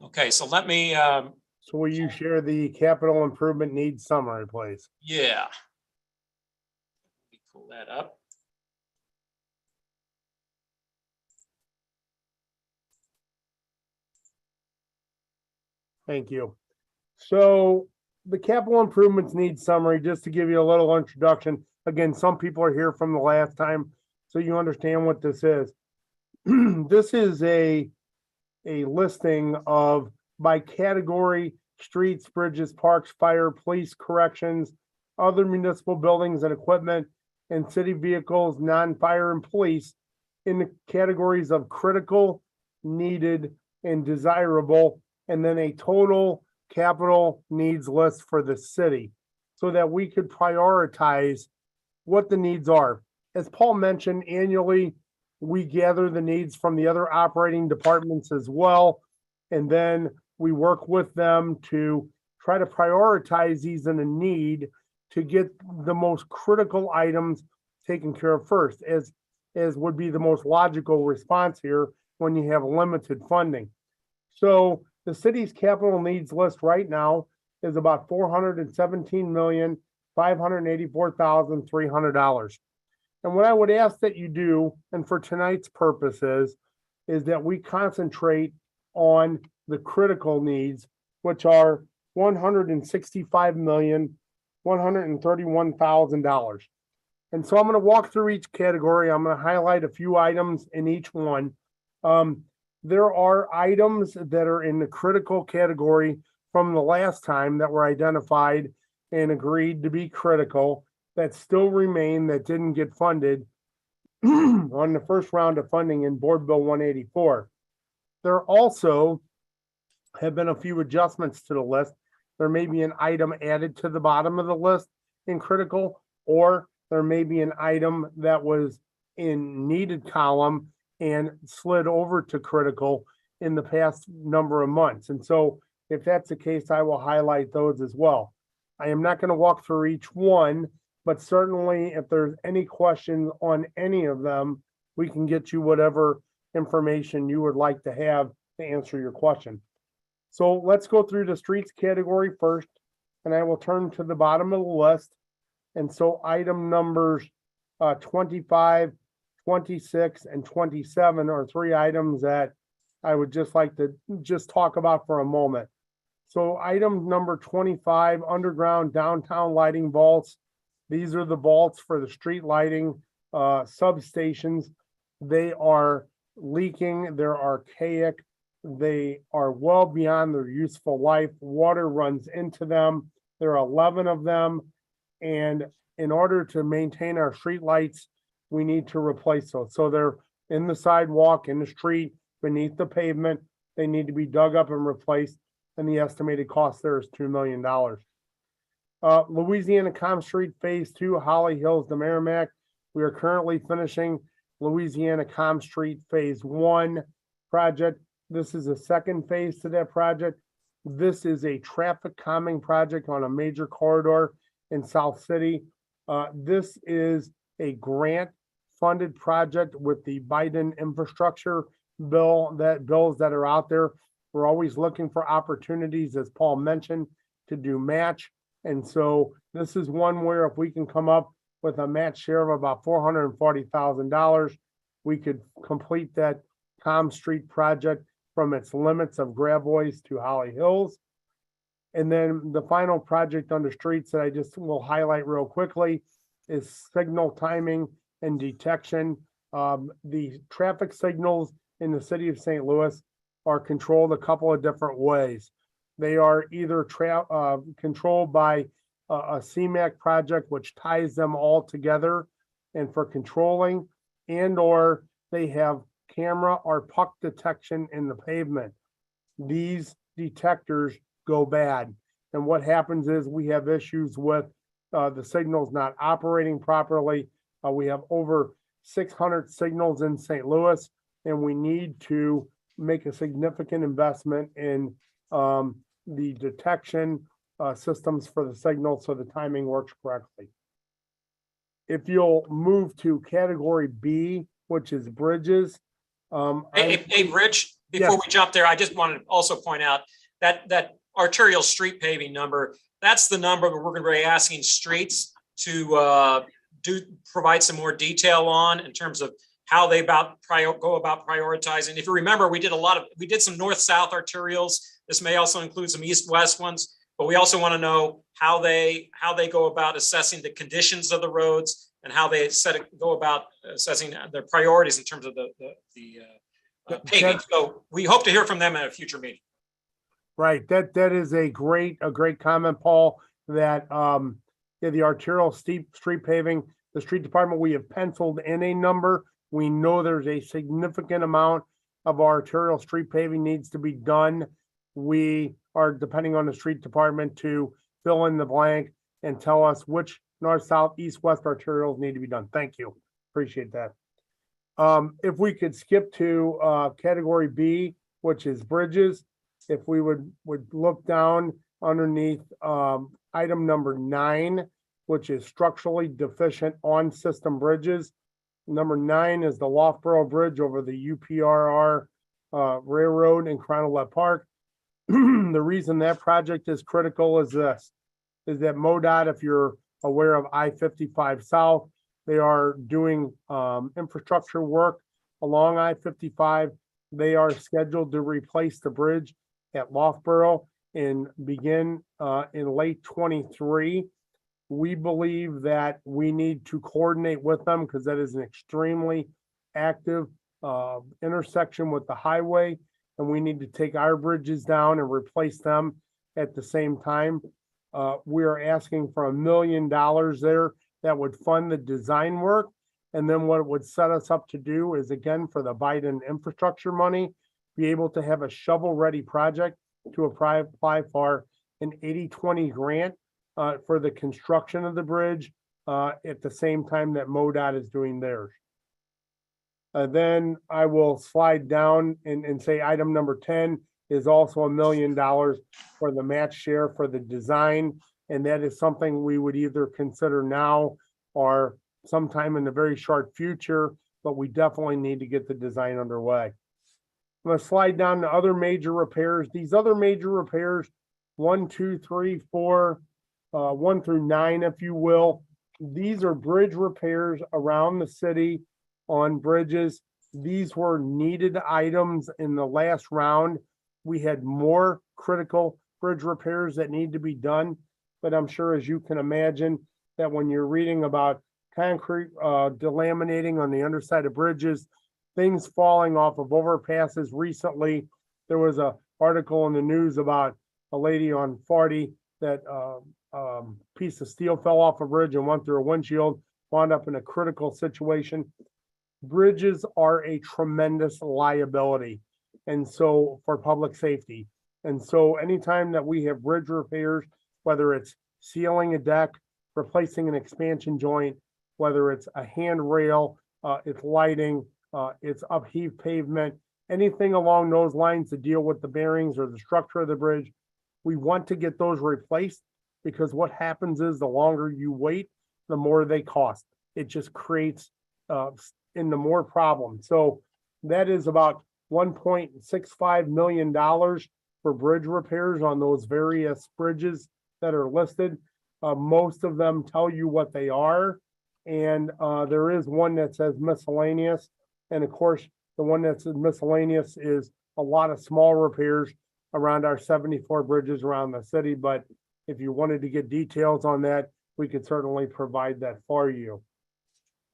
Okay, so let me. So will you share the capital improvement needs summary, please? Yeah. Let me pull that up. Thank you. So the capital improvements needs summary, just to give you a little introduction. Again, some people are here from the last time, so you understand what this is. This is a listing of by category: streets, bridges, parks, fire, police, corrections, other municipal buildings and equipment, and city vehicles, non-fire and police, in the categories of critical, needed, and desirable, and then a total capital needs list for the city so that we could prioritize what the needs are. As Paul mentioned, annually, we gather the needs from the other operating departments as well. And then we work with them to try to prioritize these in a need to get the most critical items taken care of first, as would be the most logical response here when you have limited funding. So the city's capital needs list right now is about $417,584,300. And what I would ask that you do, and for tonight's purposes, is that we concentrate on the critical needs, which are $165,131,000. And so I'm going to walk through each category. I'm going to highlight a few items in each one. There are items that are in the critical category from the last time that were identified and agreed to be critical that still remain that didn't get funded on the first round of funding in Board Bill 184. There also have been a few adjustments to the list. There may be an item added to the bottom of the list in critical, or there may be an item that was in needed column and slid over to critical in the past number of months. And so if that's the case, I will highlight those as well. I am not going to walk through each one, but certainly if there's any questions on any of them, we can get you whatever information you would like to have to answer your question. So let's go through the streets category first, and I will turn to the bottom of the list. And so item numbers 25, 26, and 27 are three items that I would just like to just talk about for a moment. So item number 25, underground downtown lighting vaults. These are the vaults for the street lighting substations. They are leaking, they're archaic, they are well beyond their useful life. Water runs into them. There are 11 of them. And in order to maintain our street lights, we need to replace those. So they're in the sidewalk, in the street, beneath the pavement. They need to be dug up and replaced. And the estimated cost there is $2 million. Louisiana Com Street Phase 2, Holly Hills to Merrimack. We are currently finishing Louisiana Com Street Phase 1 project. This is the second phase to that project. This is a traffic calming project on a major corridor in South City. This is a grant funded project with the Biden infrastructure bills that are out there. We're always looking for opportunities, as Paul mentioned, to do match. And so this is one where if we can come up with a match share of about $440,000, we could complete that Com Street project from its limits of Gravois to Holly Hills. And then the final project under streets that I just will highlight real quickly is signal timing and detection. The traffic signals in the city of St. Louis are controlled a couple of different ways. They are either controlled by a CMAC project, which ties them all together and for controlling, and or they have camera or puck detection in the pavement. These detectors go bad. And what happens is we have issues with the signals not operating properly. We have over 600 signals in St. Louis, and we need to make a significant investment in the detection systems for the signal so the timing works correctly. If you'll move to category B, which is bridges. Hey, Rich, before Yes. we jump there, I just wanted to also point out that arterial street paving number, that's the number that we're going to be asking streets to provide some more detail on in terms of how they go about prioritizing. If you remember, we did some north-south arterials. This may also include some east-west ones, but we also want to know how they go about assessing the conditions of the roads and how they go about assessing their priorities in terms of the paving. So we hope to hear from them at a future meeting. Right, that is a great comment, Paul, that the arterial street paving, the street department, we have penciled in a number. We know there's a significant amount of arterial street paving needs to be done. We are depending on the street department to fill in the blank and tell us which north, south, east, west arterials need to be done. Thank you. Appreciate that. If we could skip to category B, which is bridges. If we would look down underneath item number 9, which is structurally deficient on-system bridges. Number 9 is the Loughborough Bridge over the UPRR Railroad in Cronolette Park. The reason that project is critical is this, is that MoDOT, if you're aware of I-55 South, they are doing infrastructure work along I-55. They are scheduled to replace the bridge at Loughborough and begin in late 23. We believe that we need to coordinate with them because that is an extremely active intersection with the highway, and we need to take our bridges down and replace them at the same time. We are asking for $1 million there that would fund the design work. And then what it would set us up to do is, again, for the Biden infrastructure money, be able to have a shovel-ready project to apply for an 80-20 grant for the construction of the bridge at the same time that MoDOT is doing theirs. Then I will slide down and say item number 10 is also $1 million for the match share for the design. And that is something we would either consider now or sometime in the very short future, but we definitely need to get the design underway. I'm going to slide down to other major repairs. These other major repairs, 1, 2, 3, 4, 1 through 9, if you will. These are bridge repairs around the city on bridges. These were needed items in the last round. We had more critical bridge repairs that need to be done, but I'm sure, as you can imagine, that when you're reading about concrete delaminating on the underside of bridges, things falling off of overpasses. Recently, there was an article in the news about a lady on 40 that piece of steel fell off a bridge and went through a windshield, wound up in a critical situation. Bridges are a tremendous liability, and so for public safety. And so anytime that we have bridge repairs, whether it's sealing a deck, replacing an expansion joint, whether it's a handrail, it's lighting, it's upheave pavement, anything along those lines to deal with the bearings or the structure of the bridge. We want to get those replaced because what happens is the longer you wait, the more they cost. It just creates in the more problems. So that is about $1.65 million for bridge repairs on those various bridges that are listed. Most of them tell you what they are. And there is one that says miscellaneous. And of course, the one that says miscellaneous is a lot of small repairs around our 74 bridges around the city. But if you wanted to get details on that, we could certainly provide that for you.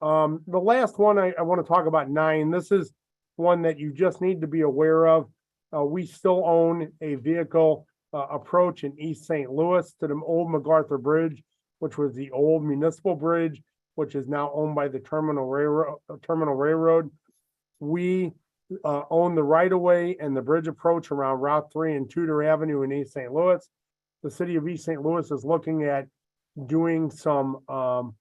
The last one I want to talk about 9. This is one that you just need to be aware of. We still own a vehicle approach in East St. Louis to the old MacArthur Bridge, which was the old municipal bridge, which is now owned by the Terminal Railroad. We own the right-of-way and the bridge approach around Route 3 and Tudor Avenue in East St. Louis. The city of East St. Louis is looking at doing some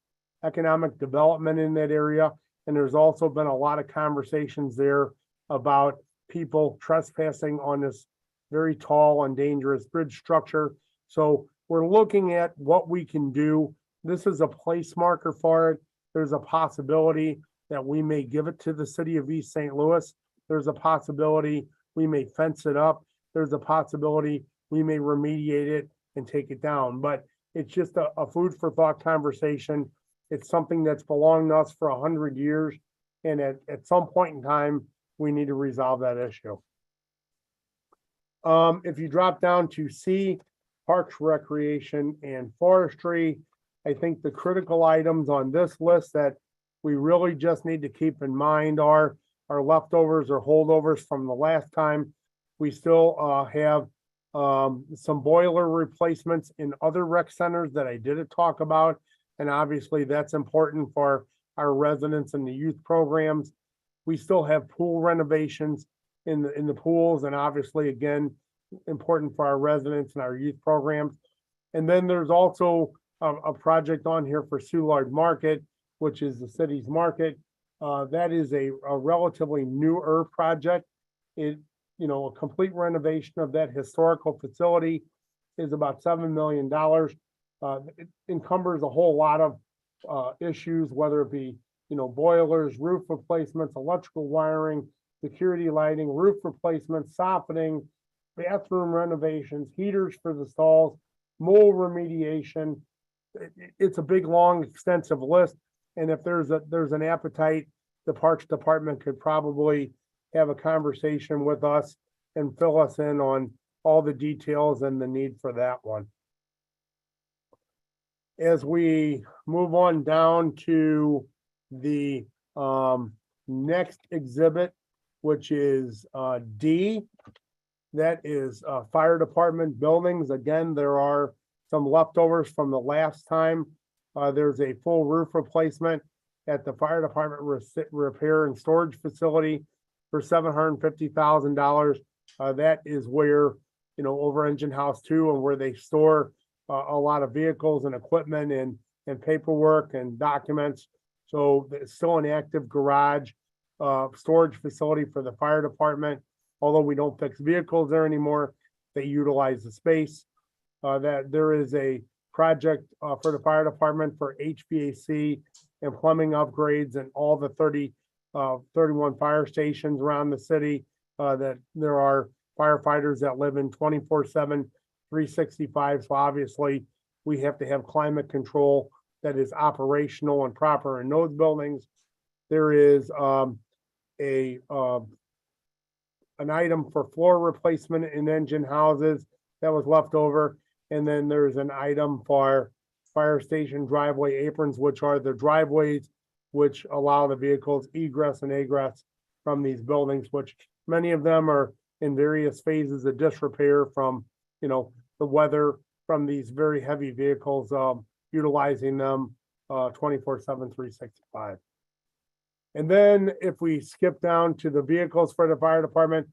economic development in that area. And there's also been a lot of conversations there about people trespassing on this very tall and dangerous bridge structure. So we're looking at what we can do. This is a place marker for it. There's a possibility that we may give it to the city of East St. Louis. There's a possibility we may fence it up. There's a possibility we may remediate it and take it down. But it's just a food for thought conversation. It's something that's belonged to us for 100 years. And at some point in time, we need to resolve that issue. If you drop down to C, Parks, Recreation, and Forestry, I think the critical items on this list that we really just need to keep in mind are our leftovers or holdovers from the last time. We still have some boiler replacements in other rec centers that I didn't talk about. And obviously that's important for our residents and the youth programs. We still have pool renovations in the pools, and obviously, again, important for our residents and our youth programs. And then there's also a project on here for Soulard Market, which is the city's market. That is a relatively newer project. A complete renovation of that historical facility is about $7 million. It encumbers a whole lot of issues, whether it be, boilers, roof replacements, electrical wiring, security lighting, roof replacements, softening, bathroom renovations, heaters for the stalls, mold remediation. It's a big, long, extensive list. And if there's an appetite, the Parks Department could probably have a conversation with us and fill us in on all the details and the need for that one. As we move on down to the next exhibit, which is D, that is fire department buildings. Again, there are some leftovers from the last time. There's a full roof replacement at the fire department repair and storage facility for $750,000. That is where, over Engine House 2 and where they store a lot of vehicles and equipment and paperwork and documents. So it's still an active garage storage facility for the fire department. Although we don't fix vehicles there anymore, they utilize the space. That there is a project for the fire department for HVAC and plumbing upgrades and all the 31 fire stations around the city. That there are firefighters that live in 24/7, 365. So obviously we have to have climate control that is operational and proper in those buildings. There is an item for floor replacement in engine houses that was left over. And then there's an item for fire station driveway aprons, which are the driveways which allow the vehicles egress and egress from these buildings, which many of them are in various phases of disrepair from, the weather from these very heavy vehicles, utilizing them 24/7, 365. And then if we skip down to the vehicles for the fire department,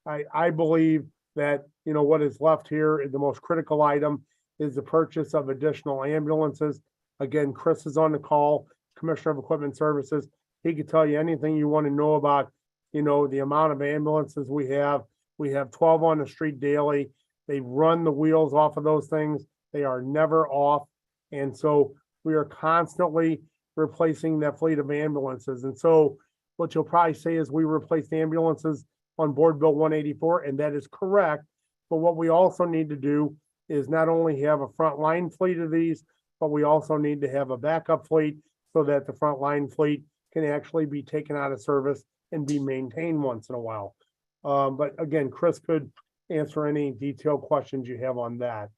I believe that, what is left here is the most critical item is the purchase of additional ambulances. Again, Chris is on the call, Commissioner of Equipment Services. He could tell you anything you want to know about, the amount of ambulances we have. We have 12 on the street daily. They run the wheels off of those things. They are never off. And so we are constantly replacing that fleet of ambulances. And so what you'll probably say is we replaced ambulances on Board Bill 184, and that is correct. But what we also need to do is not only have a frontline fleet of these, but we also need to have a backup fleet so that the frontline fleet can actually be taken out of service and be maintained once in a while. But again, Chris could answer any detailed questions you have on that.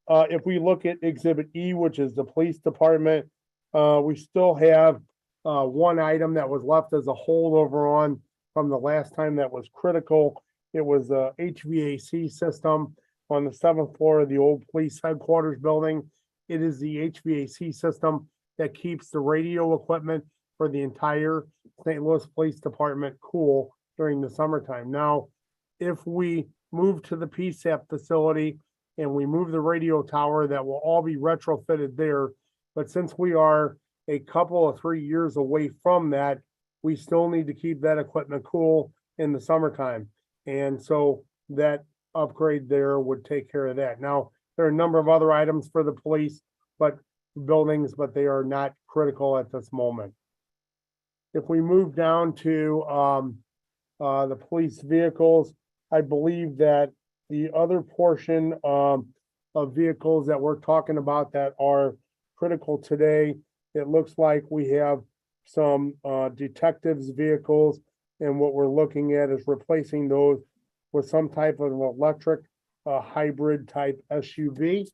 If we look at Exhibit E, which is the police department, we still have one item that was left as a holdover on from the last time that was critical. It was a HVAC system on the 7th floor of the old police headquarters building. It is the HVAC system that keeps the radio equipment for the entire St. Louis Police Department cool during the summertime. Now, if we move to the PSAP facility and we move the radio tower, that will all be retrofitted there. But since we are a couple of 3 years away from that, we still need to keep that equipment cool in the summertime. And so that upgrade there would take care of that. Now, there are a number of other items for the police, buildings, but they are not critical at this moment. If we move down to the police vehicles, I believe that the other portion of vehicles that we're talking about that are critical today, it looks like we have some detectives vehicles, and what we're looking at is replacing those with some type of electric hybrid type SUV.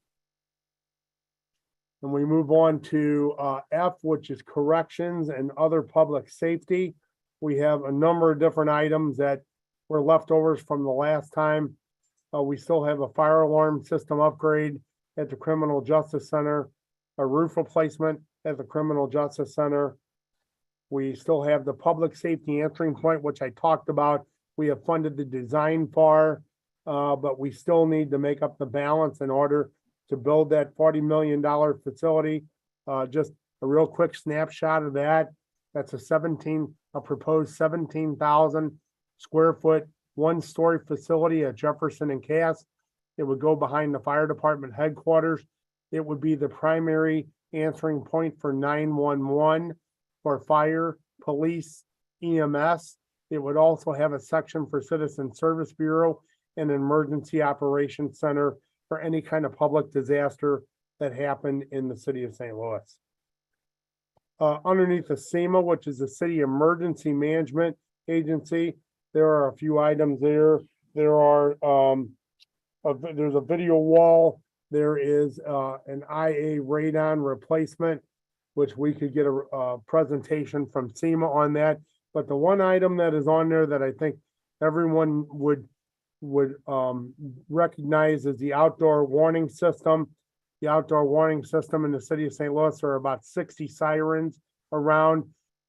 And we move on to F, which is corrections and other public safety. We have a number of different items that were leftovers from the last time. We still have a fire alarm system upgrade at the Criminal Justice Center, a roof replacement at the Criminal Justice Center. We still have the public safety answering point, which I talked about. We have funded the design for, but we still need to make up the balance in order to build that $40 million facility. Just a real quick snapshot of that. That's a proposed 17,000 square foot, one-story facility at Jefferson and Cass. It would go behind the fire department headquarters. It would be the primary answering point for 911 for fire, police, EMS. It would also have a section for Citizen Service Bureau and an emergency operations center for any kind of public disaster that happened in the city of St. Louis. Underneath the SEMA, which is the City Emergency Management Agency, there are a few items there. There are there's a video wall. There is an IA radon replacement, which we could get a presentation from SEMA on that. But the one item that is on there that I think everyone would recognize is the outdoor warning system. The outdoor warning system in the city of St. Louis are about 60 sirens around.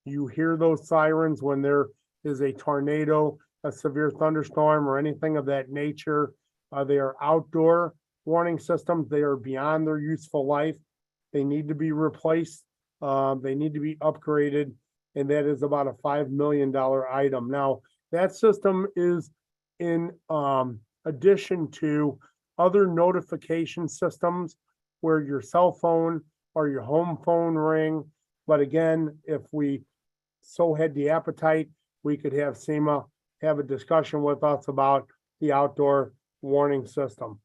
You hear those sirens when there is a tornado, a severe thunderstorm, or anything of that nature. They are outdoor warning systems. They are beyond their useful life. They need to be replaced. They need to be upgraded, and that is about a $5 million item. Now, that system is in addition to other notification systems where your cell phone or your home phone ring. But again, if we so had the appetite, we could have SEMA have a discussion with us about the outdoor warning system.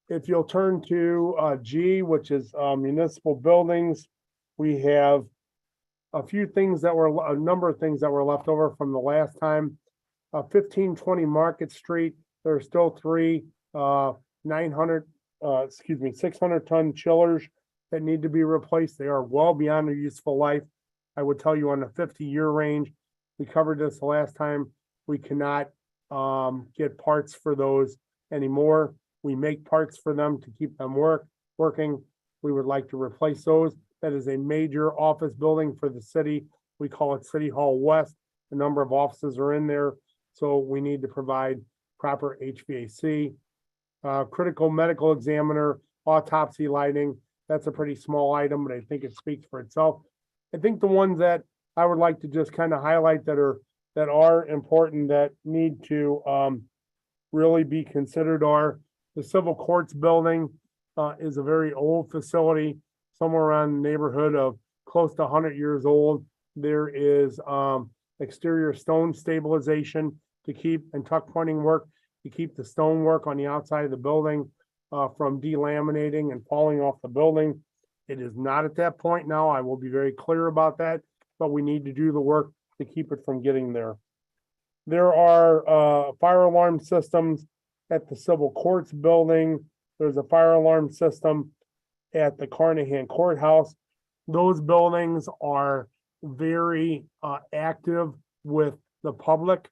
If you'll turn to G, which is municipal buildings, we have a number of things that were left over from the last time. 1520 Market Street, there are still three 600-ton chillers that need to be replaced. They are well beyond their useful life. I would tell you on the 50-year range. We covered this the last time. We cannot get parts for those anymore. We make parts for them to keep them working. We would like to replace those. That is a major office building for the city. We call it City Hall West. A number of offices are in there, so we need to provide proper HVAC. critical medical examiner, autopsy lighting. That's a pretty small item, but I think it speaks for itself. I think the ones that I would like to just kind of highlight that are important, that need to really be considered, are the civil courts building is a very old facility, somewhere around the neighborhood of close to 100 years old. There is exterior stone stabilization to keep, and tuck pointing work to keep the stone work on the outside of the building from delaminating and falling off the building. It is not at that point now. I will be very clear about that, but we need to do the work to keep it from getting there. There are fire alarm systems at the civil courts building. There's a fire alarm system at the Carnahan Courthouse. Those buildings are very active with the public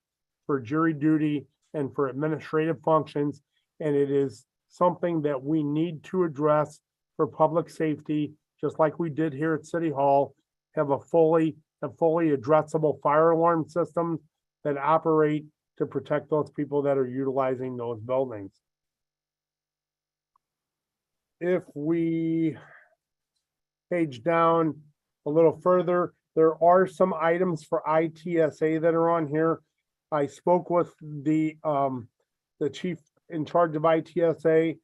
for jury duty and for administrative functions. And it is something that we need to address for public safety, just like we did here at City Hall, have a fully addressable fire alarm system that operate to protect those people that are utilizing those buildings. If we page down a little further, there are some items for ITSA that are on here. I spoke with the chief in charge of ITSA.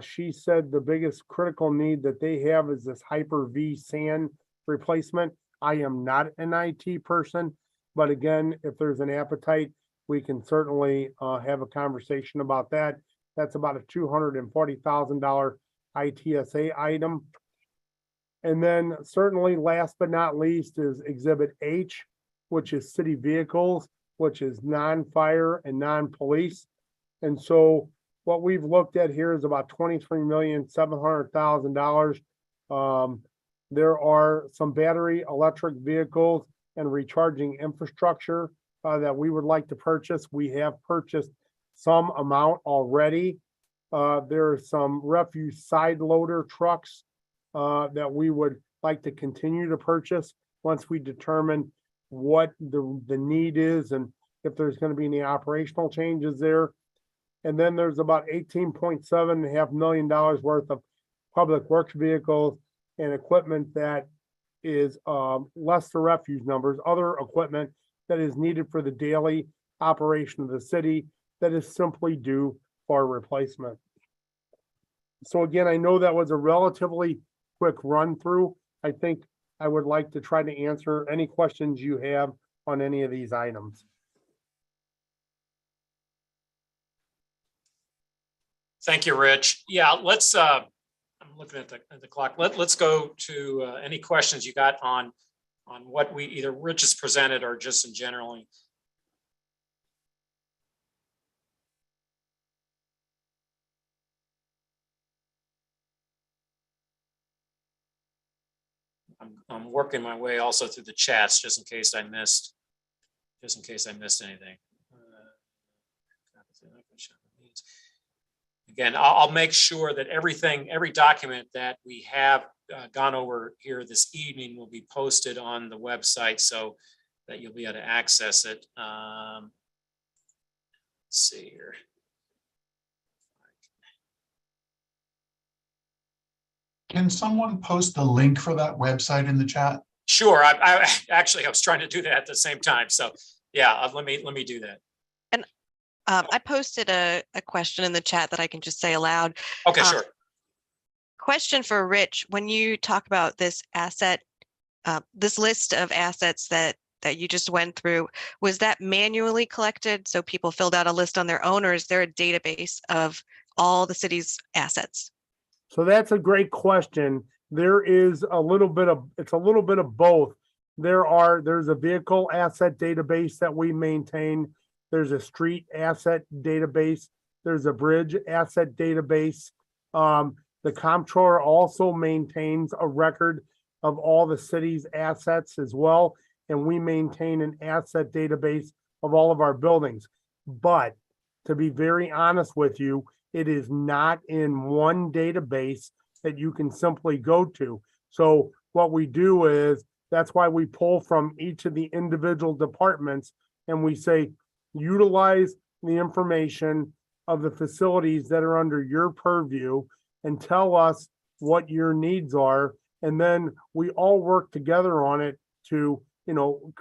She said the biggest critical need that they have is this Hyper-V SAN replacement. I am not an IT person, but again, if there's an appetite, we can certainly have a conversation about that. That's about a $240,000 ITSA item. And then certainly last but not least is Exhibit H, which is city vehicles, which is non-fire and non-police. And so what we've looked at here is about $23,700,000. There are some battery electric vehicles and recharging infrastructure that we would like to purchase. We have purchased some amount already. There are some refuse side loader trucks that we would like to continue to purchase once we determine what the need is and if there's going to be any operational changes there. And then there's about $18.75 million worth of public works vehicles and equipment that is less the refuse numbers, other equipment that is needed for the daily operation of the city that is simply due for replacement. So again, I know that was a relatively quick run through. I think I would like to try to answer any questions you have on any of these items. Thank you, Rich. Yeah, let's, I'm looking at the clock. Let's go to any questions you got on what we either Rich has presented or just in generally. I'm working my way also through the chats just in case I missed anything. Again, I'll make sure that every document that we have gone over here this evening will be posted on the website so that you'll be able to access it. Let's see here. Can someone post the link for that website in the chat? Sure. I actually, I was trying to do that at the same time. So yeah, let me do that. I posted a question in the chat that I can just say aloud. Okay, sure. Question for Rich. When you talk about this asset, this list of assets that you just went through, was that manually collected? So people filled out a list on their own, or is there a database of all the city's assets? So that's a great question. There is a little bit of both. There's a vehicle asset database that we maintain. There's a street asset database. There's a bridge asset database. The comptroller also maintains a record of all the city's assets as well. And we maintain an asset database of all of our buildings. But to be very honest with you, it is not in one database that you can simply go to. So what we do is, that's why we pull from each of the individual departments and we say, utilize the information of the facilities that are under your purview and tell us what your needs are. And then we all work together on it to,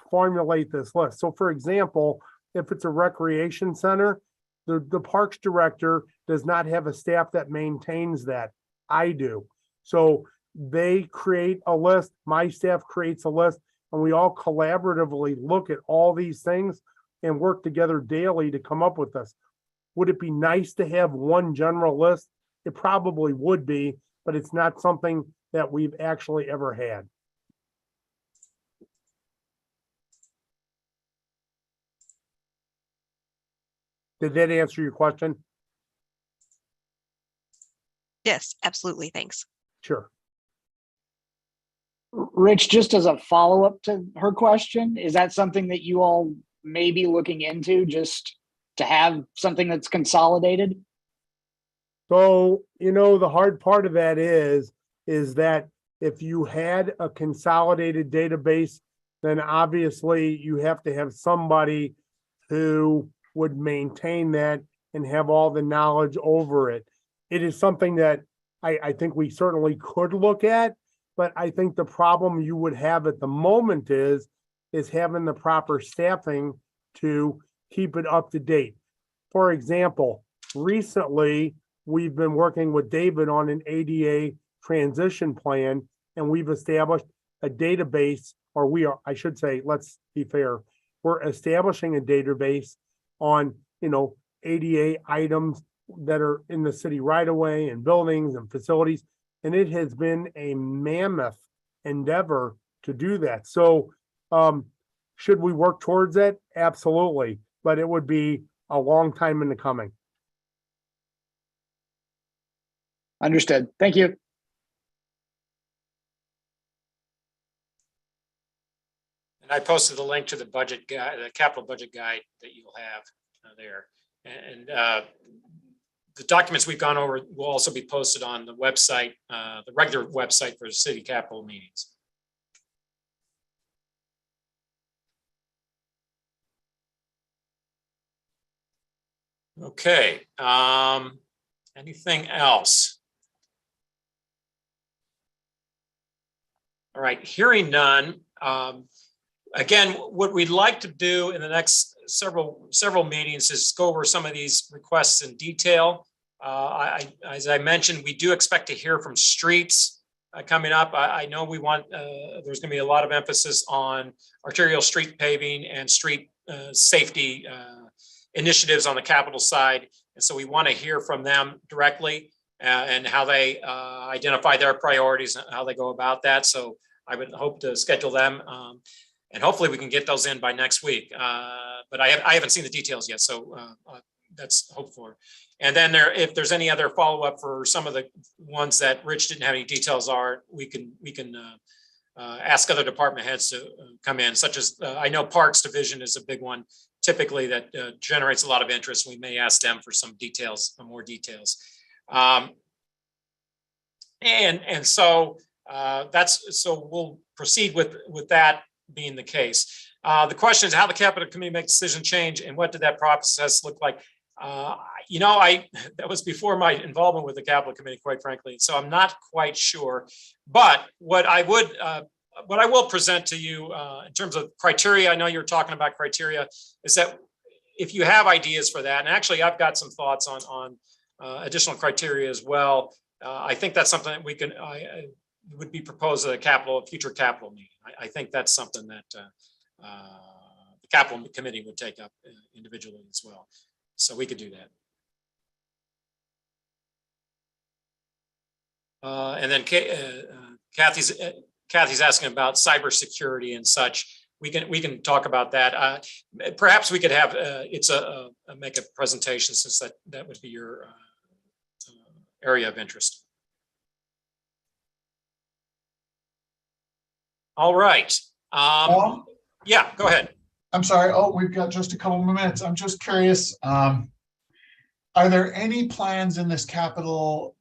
formulate this list. So for example, if it's a recreation center, the parks director does not have a staff that maintains that. I do. So they create a list, my staff creates a list, and we all collaboratively look at all these things and work together daily to come up with this. Would it be nice to have one general list? It probably would be, but it's not something that we've actually ever had. Did that answer your question? Yes, absolutely. Thanks. Sure. Rich, just as a follow-up to her question, is that something that you all may be looking into, just to have something that's consolidated? So, the hard part of that is that if you had a consolidated database, then obviously you have to have somebody who would maintain that and have all the knowledge over it. It is something that I think we certainly could look at, but I think the problem you would have at the moment is having the proper staffing to keep it up to date. For example, recently, we've been working with David on an ADA transition plan, and we've established a database, I should say, let's be fair, we're establishing a database on, ADA items that are in the city right away and buildings and facilities. And it has been a mammoth endeavor to do that. So should we work towards it? Absolutely. But it would be a long time in the coming. Understood. Thank you. And I posted the link to the budget guide, the capital budget guide that you'll have there. And the documents we've gone over will also be posted on the website, the regular website for the city capital meetings. Okay. Anything else? All right, hearing none. Again, what we'd like to do in the next several meetings is go over some of these requests in detail. As I mentioned, we do expect to hear from streets coming up. I know we want, there's going to be a lot of emphasis on arterial street paving and street safety initiatives on the capital side. And so we want to hear from them directly and how they identify their priorities and how they go about that. So I would hope to schedule them. And hopefully we can get those in by next week. But I haven't seen the details yet, so that's hoped for. And then if there's any other follow-up for some of the ones that Rich didn't have any details are, we can ask other department heads to come in, such as I know Parks Division is a big one typically that generates a lot of interest. We may ask them for some details, more details. And so so we'll proceed with that being the case. The question is how the capital committee makes decision change and what did that process look like? That was before my involvement with the capital committee, quite frankly. So I'm not quite sure, but what I will present to you in terms of criteria, I know you're talking about criteria, is that if you have ideas for that, and actually I've got some thoughts on additional criteria as well. I think that's something that we can, would be proposed at a future capital meeting. I think that's something that the capital committee would take up individually as well. So we could do that. And then Kathy's asking about cybersecurity and such. We can talk about that. Perhaps we could have make a presentation, since that would be your area of interest. All right. Yeah, go ahead. I'm sorry. Oh, we've got just a couple more minutes. I'm just curious. Are there any plans in this capital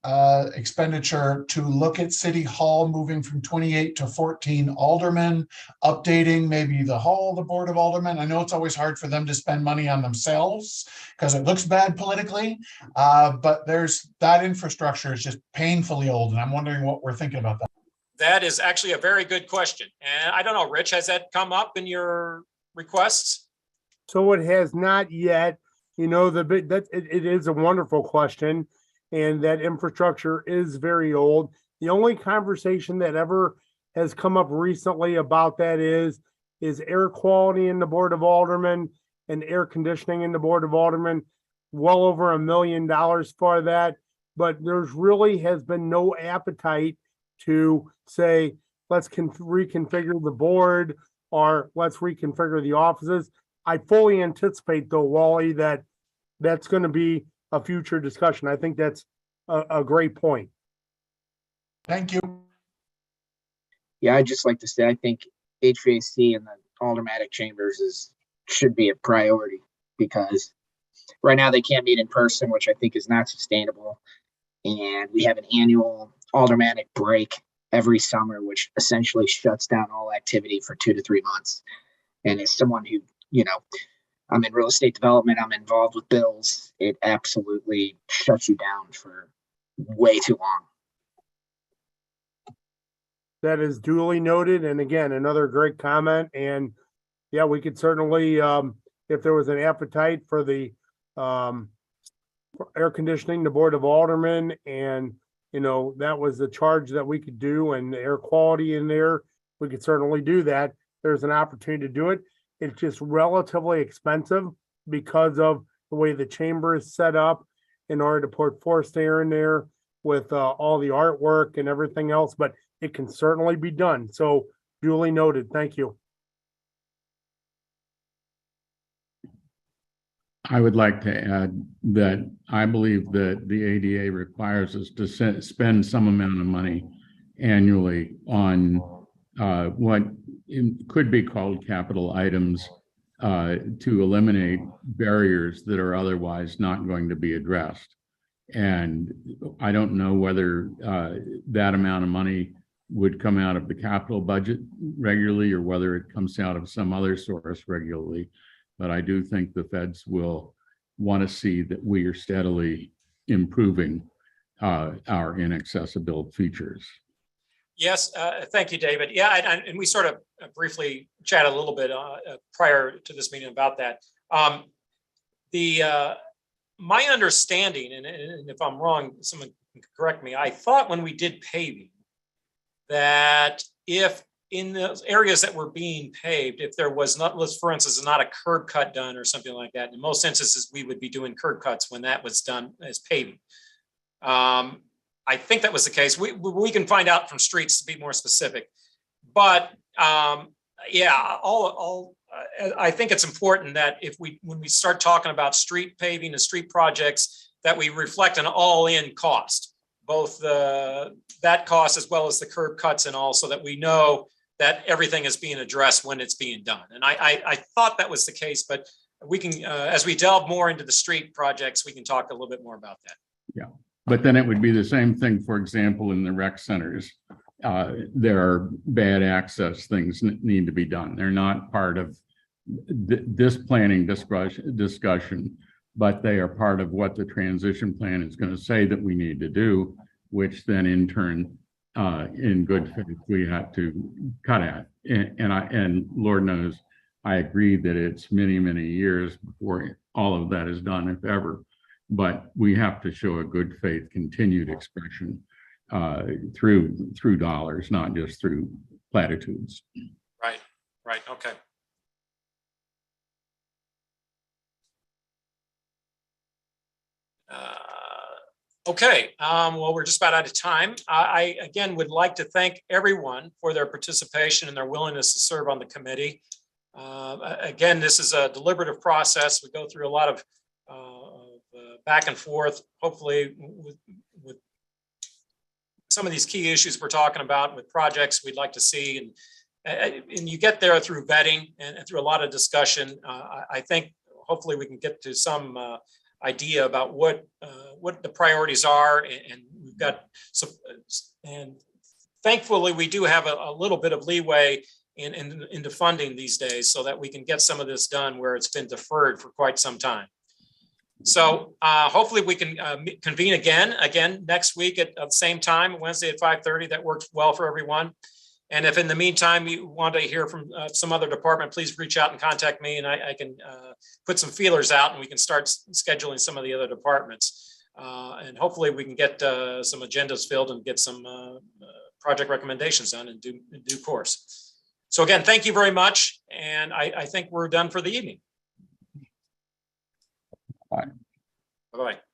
expenditure to look at City Hall moving from 28 to 14 aldermen, updating maybe the hall, the Board of Aldermen? I know it's always hard for them to spend money on themselves because it looks bad politically, but that infrastructure is just painfully old, and I'm wondering what we're thinking about that. That is actually a very good question. And I don't know, Rich, has that come up in your requests? So it has not yet. You know, it is a wonderful question, and that infrastructure is very old. The only conversation that ever has come up recently about that is air quality in the Board of Aldermen and air conditioning in the Board of Aldermen. Well over $1 million for that, but there's really has been no appetite to say, let's reconfigure the board or let's reconfigure the offices. I fully anticipate though, Wally, that's going to be a future discussion. I think that's a great point. Thank you. Yeah, I'd just like to say, I think HVAC in the aldermanic chambers should be a priority because right now they can't meet in person, which I think is not sustainable. And we have an annual aldermanic break every summer, which essentially shuts down all activity for 2 to 3 months. And as someone who, I'm in real estate development, I'm involved with bills, it absolutely shuts you down for way too long. That is duly noted. And again, another great comment. And yeah, we could certainly, if there was an appetite for the for air conditioning, the Board of Aldermen, and that was the charge that we could do, and the air quality in there, we could certainly do that. There's an opportunity to do it. It's just relatively expensive because of the way the chamber is set up in order to put forced air in there with all the artwork and everything else, but it can certainly be done. So duly noted. Thank you. I would like to add that I believe that the ADA requires us to spend some amount of money annually on what could be called capital items to eliminate barriers that are otherwise not going to be addressed. And I don't know whether that amount of money would come out of the capital budget regularly or whether it comes out of some other source regularly. But I do think the feds will want to see that we are steadily improving our inaccessible features. Yes, thank you, David. Yeah, and we sort of briefly chatted a little bit prior to this meeting about that. My understanding, and if I'm wrong, someone can correct me, I thought when we did paving that if in the areas that were being paved, if there was not, let's for instance, not a curb cut done or something like that, in most instances, we would be doing curb cuts when that was done as paving. I think that was the case. We can find out from streets to be more specific, but yeah, I think it's important that when we start talking about street paving and street projects, that we reflect an all-in cost, both that cost as well as the curb cuts and all, so that we know that everything is being addressed when it's being done. And I thought that was the case, but we can, as we delve more into the street projects, we can talk a little bit more about that. Yeah, but then it would be the same thing, for example, in the rec centers. There are bad access things that need to be done. They're not part of this planning discussion, but they are part of what the transition plan is going to say that we need to do, which then in turn, in good faith, we have to cut at. And Lord knows, I agree that it's many, many years before all of that is done, if ever. But we have to show a good faith continued expression through dollars, not just through platitudes. Right, okay. Okay, well, we're just about out of time. I again would like to thank everyone for their participation and their willingness to serve on the committee. Again, this is a deliberative process. We go through a lot of back and forth, hopefully with some of these key issues we're talking about with projects we'd like to see. And you get there through vetting and through a lot of discussion. I think hopefully we can get to some idea about what the priorities are, and we've got some, and thankfully we do have a little bit of leeway into funding these days, so that we can get some of this done where it's been deferred for quite some time. So hopefully we can convene again next week at the same time, Wednesday at 5:30. That works well for everyone. And if in the meantime you want to hear from some other department, please reach out and contact me, and I can put some feelers out, and we can start scheduling some of the other departments. And hopefully we can get some agendas filled and get some project recommendations done in due course. So again, thank you very much. And I think we're done for the evening. Bye. Bye-bye.